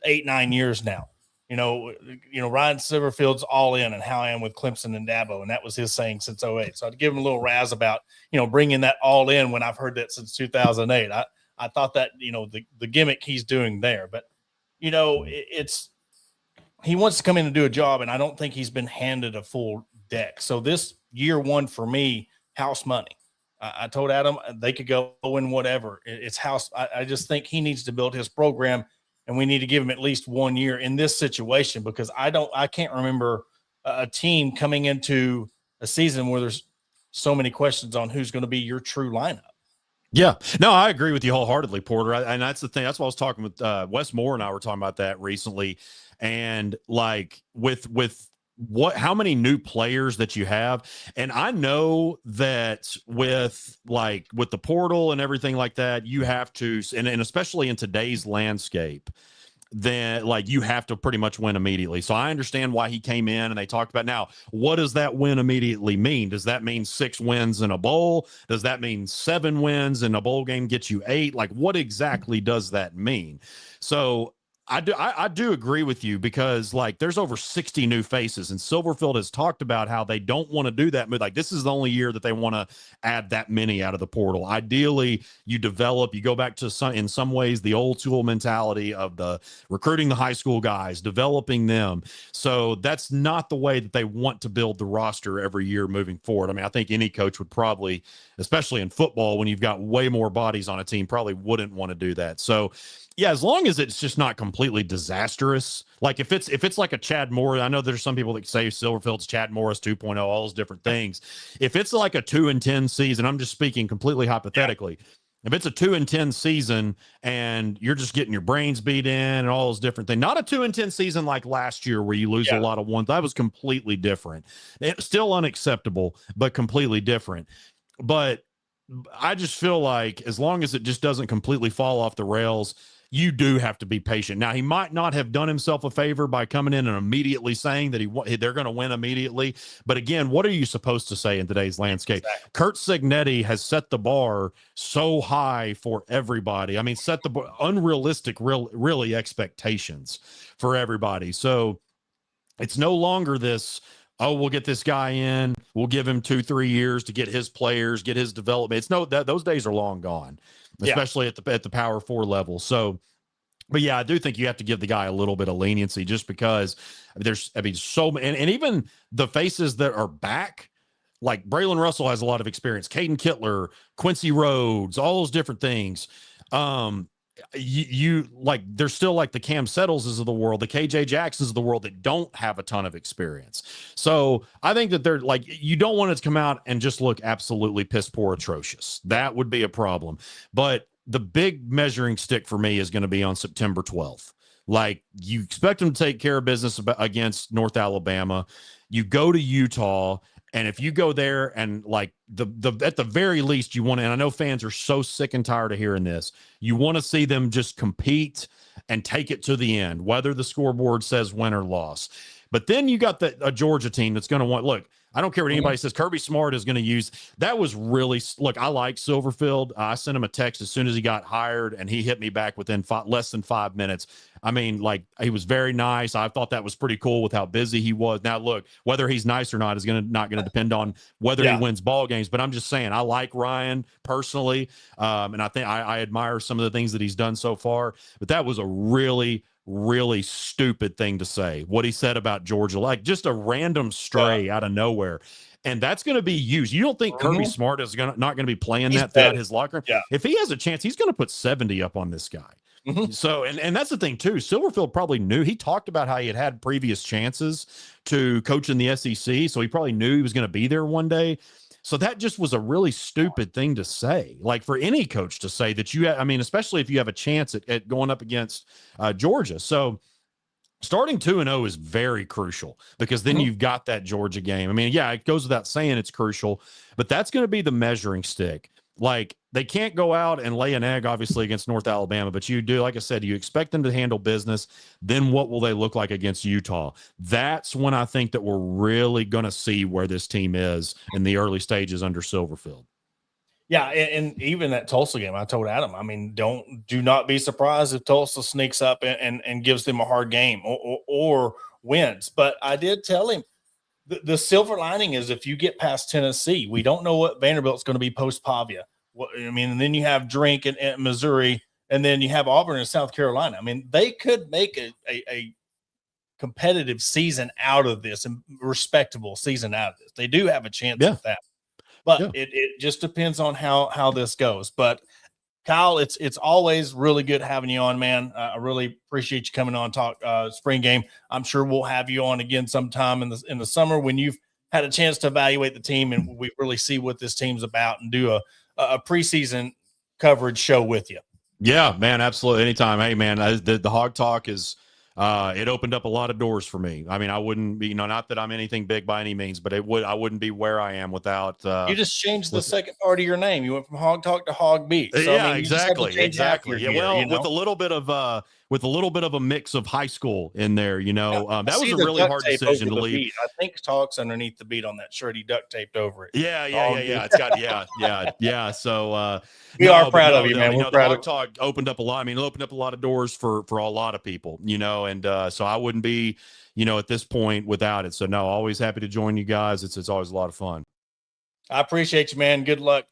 8-9 years now. Ryan Silverfield's all in and how I am with Clemson and Dabo, and that was his saying since 2008. So I'd give him a little razz about, bringing that all in when I've heard that since 2008. I thought that, the gimmick he's doing there, but he wants to come in and do a job, and I don't think he's been handed a full deck. So this year one for me, house money. I told Adam they could go in whatever. It's house. I just think he needs to build his program, and we need to give him at least 1 year in this situation because I can't remember a team coming into a season where there's so many questions on who's going to be your true lineup. Yeah, no, I agree with you wholeheartedly, Porter. And that's the thing. That's why I was talking with Wes Moore and I were talking about that recently. And like with how many new players that you have. And I know that with the portal and everything like that, you have to, and especially in today's landscape, then like you have to pretty much win immediately. So I understand why he came in and they talked about, now, what does that win immediately mean? Does that mean 6 wins in a bowl? Does that mean 7 wins in a bowl game gets you 8? Like, what exactly does that mean? So I do agree with you, because like there's over 60 new faces, and Silverfield has talked about how they don't want to do that. Like, this is the only year that they want to add that many out of the portal. Ideally, you go back to in some ways, the old school mentality of the recruiting the high school guys, developing them. So that's not the way that they want to build the roster every year moving forward. I mean, I think any coach would probably, especially in football, when you've got way more bodies on a team, probably wouldn't want to do that. So yeah, as long as it's just not completely disastrous. Like if it's like a Chad Morris, I know there's some people that say Silverfield's Chad Morris 2.0, all those different things. If it's like a 2-10 season, I'm just speaking completely hypothetically. If it's a 2-10 season and you're just getting your brains beat in and all those different things, not a 2-10 season like last year where you lose a lot of ones. That was completely different. It's still unacceptable, but completely different. But I just feel like as long as it just doesn't completely fall off the rails, you do have to be patient. Now, he might not have done himself a favor by coming in and immediately saying that they're going to win immediately. But again, what are you supposed to say in today's landscape? Exactly. Kurt Cignetti has set the bar so high for everybody. I mean, set the bar, unrealistic, really expectations for everybody. So it's no longer this, oh, we'll get this guy in, we'll give him 2-3 years to get his players, get his development. It's those days are long gone, especially at the Power 4 level. So, but yeah, I do think you have to give the guy a little bit of leniency, just because so many, and even the faces that are back, like Braylon Russell has a lot of experience, Caden Kittler, Quincy Rhodes, all those different things. You like, there's still like the Cam Settles of the world, the KJ Jacksons of the world that don't have a ton of experience. So I think that they're like, you don't want it to come out and just look absolutely piss poor atrocious. That would be a problem. But the big measuring stick for me is going to be on September 12th. Like, you expect them to take care of business against North Alabama. You go to Utah, and if you go there and like at the very least, you want to, and I know fans are so sick and tired of hearing this, you want to see them just compete and take it to the end, whether the scoreboard says win or loss. But then you got a Georgia team that's going to want, look, I don't care what anybody says, Kirby Smart is going to use. That was really, look, I like Silverfield. I sent him a text as soon as he got hired, and he hit me back within less than 5 minutes. I mean, like, he was very nice. I thought that was pretty cool with how busy he was. Now, look, whether he's nice or not is not going to depend on whether he wins ball games. But I'm just saying, I like Ryan personally, and I think I admire some of the things that he's done so far. But that was a really stupid thing to say, what he said about Georgia, like just a random stray out of nowhere. And that's going to be used. You don't think Kirby Smart is not going to be playing that throughout his locker room? Yeah. If he has a chance, he's going to put 70 up on this guy. So, and that's the thing too. Silverfield probably knew. He talked about how he had previous chances to coach in the SEC, so he probably knew he was going to be there one day. So that just was a really stupid thing to say, like for any coach to say that I mean, especially if you have a chance at going up against Georgia. So starting 2-0 is very crucial, because then you've got that Georgia game. I mean, yeah, it goes without saying it's crucial, but that's going to be the measuring stick. Like, they can't go out and lay an egg, obviously, against North Alabama, but you do, like I said, you expect them to handle business. Then what will they look like against Utah? That's when I think that we're really going to see where this team is in the early stages under Silverfield. Yeah, and even that Tulsa game, I told Adam, I mean, do not be surprised if Tulsa sneaks up and gives them a hard game or wins. But I did tell him, the silver lining is if you get past Tennessee, we don't know what Vanderbilt's going to be post Pavia. I mean, and then you have Drink and Missouri, and then you have Auburn and South Carolina. I mean, they could make a competitive season out of this, and respectable season out of this. They do have a chance at that. But it just depends on how this goes. But Kyle, it's always really good having you on, man. I really appreciate you coming on, talk spring game. I'm sure we'll have you on again sometime in the summer when you've had a chance to evaluate the team and we really see what this team's about and do a preseason coverage show with you. Yeah, man, absolutely. Anytime. Hey, man, the Hawg Talk is it opened up a lot of doors for me. I mean, I wouldn't be, not that I'm anything big by any means, but I wouldn't be where I am without. You just changed the second part of your name. You went from Hawg Talk to Hawg Beat. So, yeah, I mean, exactly. Yeah, well, with a little bit of a mix of high school in there, that was a really hard decision to leave. I think Talk's underneath the beat on that shirt. He duct taped over it. Yeah. It's got yeah. So we are proud of you, man. We're proud. The Hawg Talk opened up a lot. I mean, it opened up a lot of doors for a lot of people, and so I wouldn't be, at this point without it. So no, always happy to join you guys. It's always a lot of fun. I appreciate you, man. Good luck.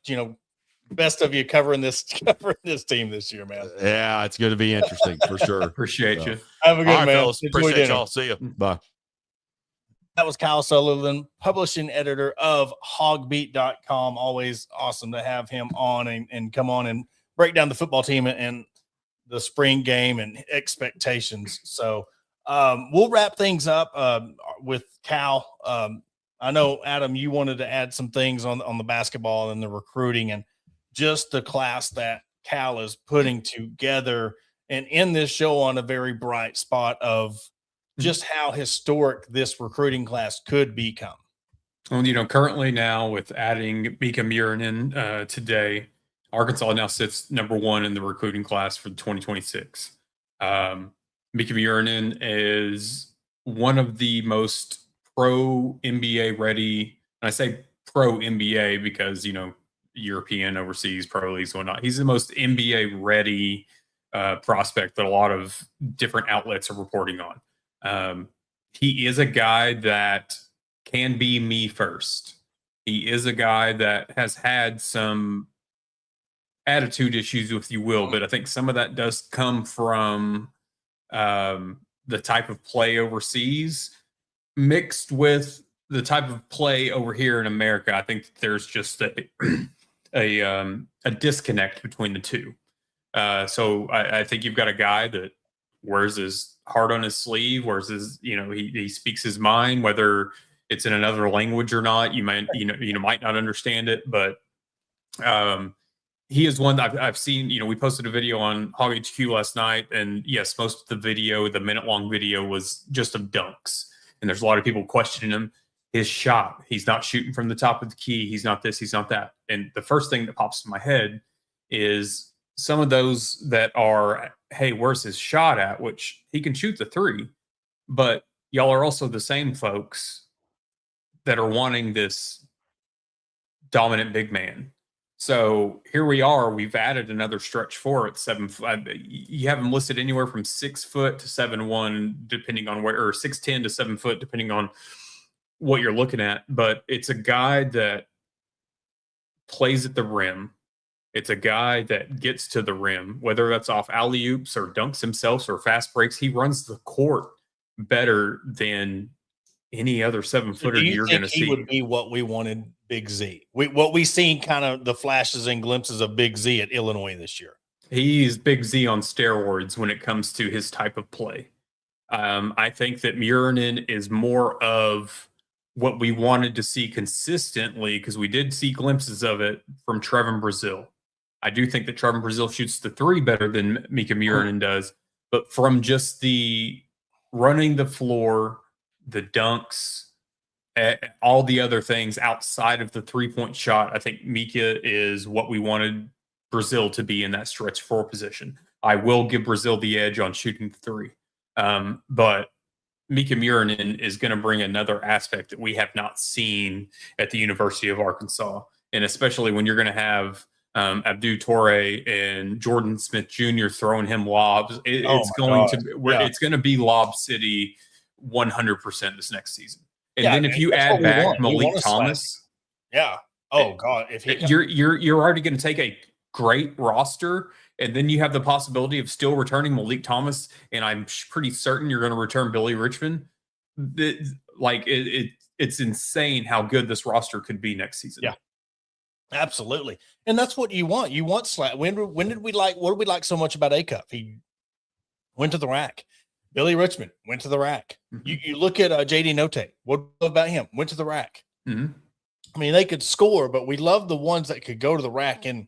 Best of you covering this team this year, man. Yeah, it's going to be interesting for sure. Appreciate you. Have a good one, man. Fellas, appreciate y'all. See you. Bye. That was Kyle Sutherland, publishing editor of hogbeat.com. Always awesome to have him on and come on and break down the football team and the spring game and expectations. So we'll wrap things up with Cal. I know, Adam, you wanted to add some things on the basketball and the recruiting and just the class that Cal is putting together and in this show on a very bright spot of just how historic this recruiting class could become. Well, currently now with adding Mika Murinen today, Arkansas now sits number 1 in the recruiting class for 2026. Mika Murinen is one of the most pro NBA ready. And I say pro NBA because, European, overseas, pro leagues, whatnot. He's the most NBA ready prospect that a lot of different outlets are reporting on. He is a guy that can be me first. He is a guy that has had some attitude issues, if you will, but I think some of that does come from the type of play overseas mixed with the type of play over here in America. I think there's just a disconnect between the two. So I think you've got a guy that wears his heart on his sleeve, wears his, he speaks his mind, whether it's in another language or not. You might not understand it, but he is one that I've seen. We posted a video on Hawg HQ last night, and yes, most of the video, the minute-long video, was just of dunks. And there's a lot of people questioning him. His shot, he's not shooting from the top of the key. He's not this, he's not that. And the first thing that pops in my head is some of those that are, hey, where's his shot at? Which he can shoot the 3, but y'all are also the same folks that are wanting this dominant big man. So here we are. We've added another stretch 4 at 7 foot. You have him listed anywhere from 6 foot to 7'1", depending on where, or 6'10" to 7 foot, depending on what you're looking at. But it's a guy that plays at the rim. It's a guy that gets to the rim, whether that's off alley-oops or dunks himself or fast breaks. He runs the court better than any other 7-footer you're going to see. He would be what we wanted Big Z. What we seen kind of the flashes and glimpses of Big Z at Illinois this year. He's Big Z on steroids when it comes to his type of play. I think that Murinen is more of what we wanted to see consistently, because we did see glimpses of it from Trevin Brazil. I do think that Trevin Brazil shoots the 3 better than Mika Murinen does, but from just the running the floor, the dunks, all the other things outside of the 3-point shot, I think Mika is what we wanted Brazil to be in that stretch 4 position. I will give Brazil the edge on shooting 3. But Mika Murinen is going to bring another aspect that we have not seen at the University of Arkansas. And especially when you're going to have Abdou Toure and Jordan Smith Jr. throwing him lobs, it's going to be Lob City 100% this next season. And then if you add back Malik Thomas, God, if you're already going to take a great roster, and then you have the possibility of still returning Malik Thomas, and I'm pretty certain you're going to return Billy Richmond. It's insane how good this roster could be next season. Yeah, absolutely, and that's what you want. You want Slack. What did we like so much about Acuff? He went to the rack. Billy Richmond went to the rack. Mm-hmm. You look at JD Notae. What about him? Went to the rack. Mhm. I mean, they could score, but we love the ones that could go to the rack. And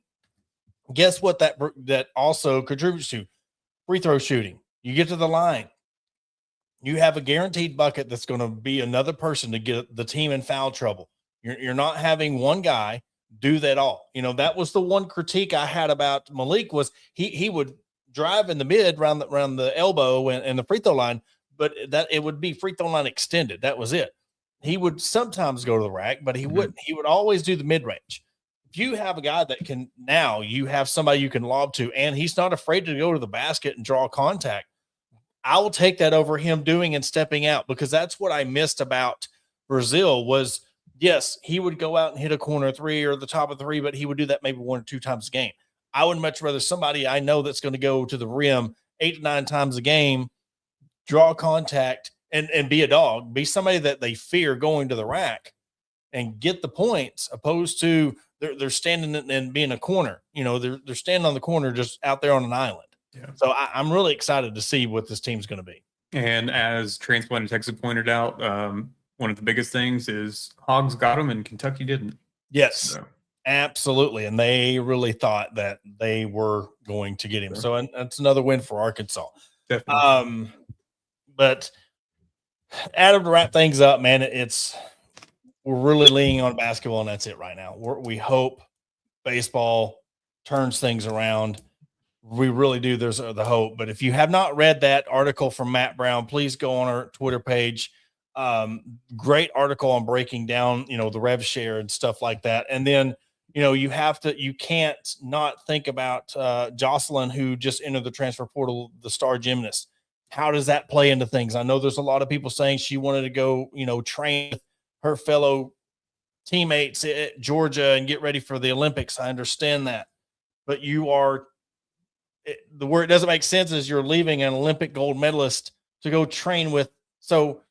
guess what? That also contributes to free throw shooting. You get to the line, you have a guaranteed bucket that's going to be another person to get the team in foul trouble. You're not having one guy do that all. You know, that was the one critique I had about Malik was he would drive in the mid around the elbow and the free throw line, but that it would be free throw line extended. That was it. He would sometimes go to the rack, but he wouldn't. He would always do the mid range. If you have a guy that can now, you have somebody you can lob to, and he's not afraid to go to the basket and draw contact. I will take that over him doing and stepping out, because that's what I missed about Brazil was, yes, he would go out and hit a corner three or the top of three, but he would do that maybe 1 or 2 times a game. I would much rather somebody I know that's going to go to the rim 8 to 9 times a game, draw contact, and be a dog, be somebody that they fear going to the rack and get the points, opposed to they're standing and being a corner. You know, they're standing on the corner just out there on an island. Yeah. So I'm really excited to see what this team's going to be. And as Transplanted Texas pointed out, one of the biggest things is Hogs got them and Kentucky didn't. Yes, So, absolutely. And they really thought that they were going to get him. Sure. So and that's another win for Arkansas. definitely. But Adam, to wrap things up, man, we're really leaning on basketball, and that's it right now. We hope baseball turns things around. We really do. There's the hope. But if you have not read that article from Matt Brown, please go on our Twitter page. Great article on breaking down, the rev share and stuff like that. And then, you can't not think about Jocelyn, who just entered the transfer portal, the star gymnast. How does that play into things? I know there's a lot of people saying she wanted to go, train with her fellow teammates at Georgia and get ready for the Olympics. I understand that. But the word doesn't make sense is you're leaving an Olympic gold medalist to go train with. So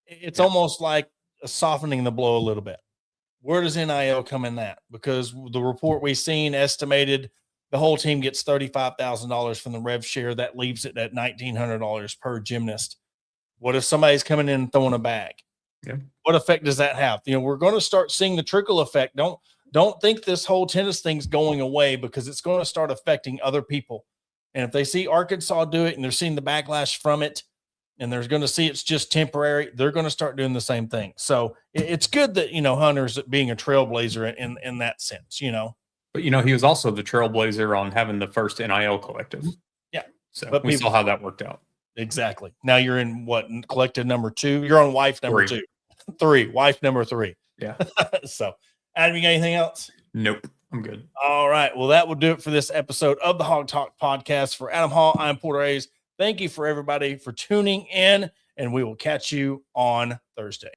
it's almost like softening the blow a little bit. Where does NIL come in that? Because the report we've seen estimated the whole team gets $35,000 from the rev share. That leaves it at $1,900 per gymnast. What if somebody's coming in and throwing a bag? Yeah. What effect does that have? We're going to start seeing the trickle effect. Don't think this whole tennis thing's going away, because it's going to start affecting other people. And if they see Arkansas do it and they're seeing the backlash from it, and they're going to see it's just temporary, they're going to start doing the same thing. So it's good that, Hunter's being a trailblazer in that sense, But, he was also the trailblazer on having the first NIL collective. Yeah. So But we saw how that worked out. Exactly. Now you're in what, collective number 2? You're on wife number 2. 3, wife number 3. Yeah. So, Adam, you got anything else? Nope. I'm good. All right. Well, that will do it for this episode of the Hawg Talk podcast. For Adam Hall, I'm Porter Hayes. Thank you for everybody for tuning in, and we will catch you on Thursday.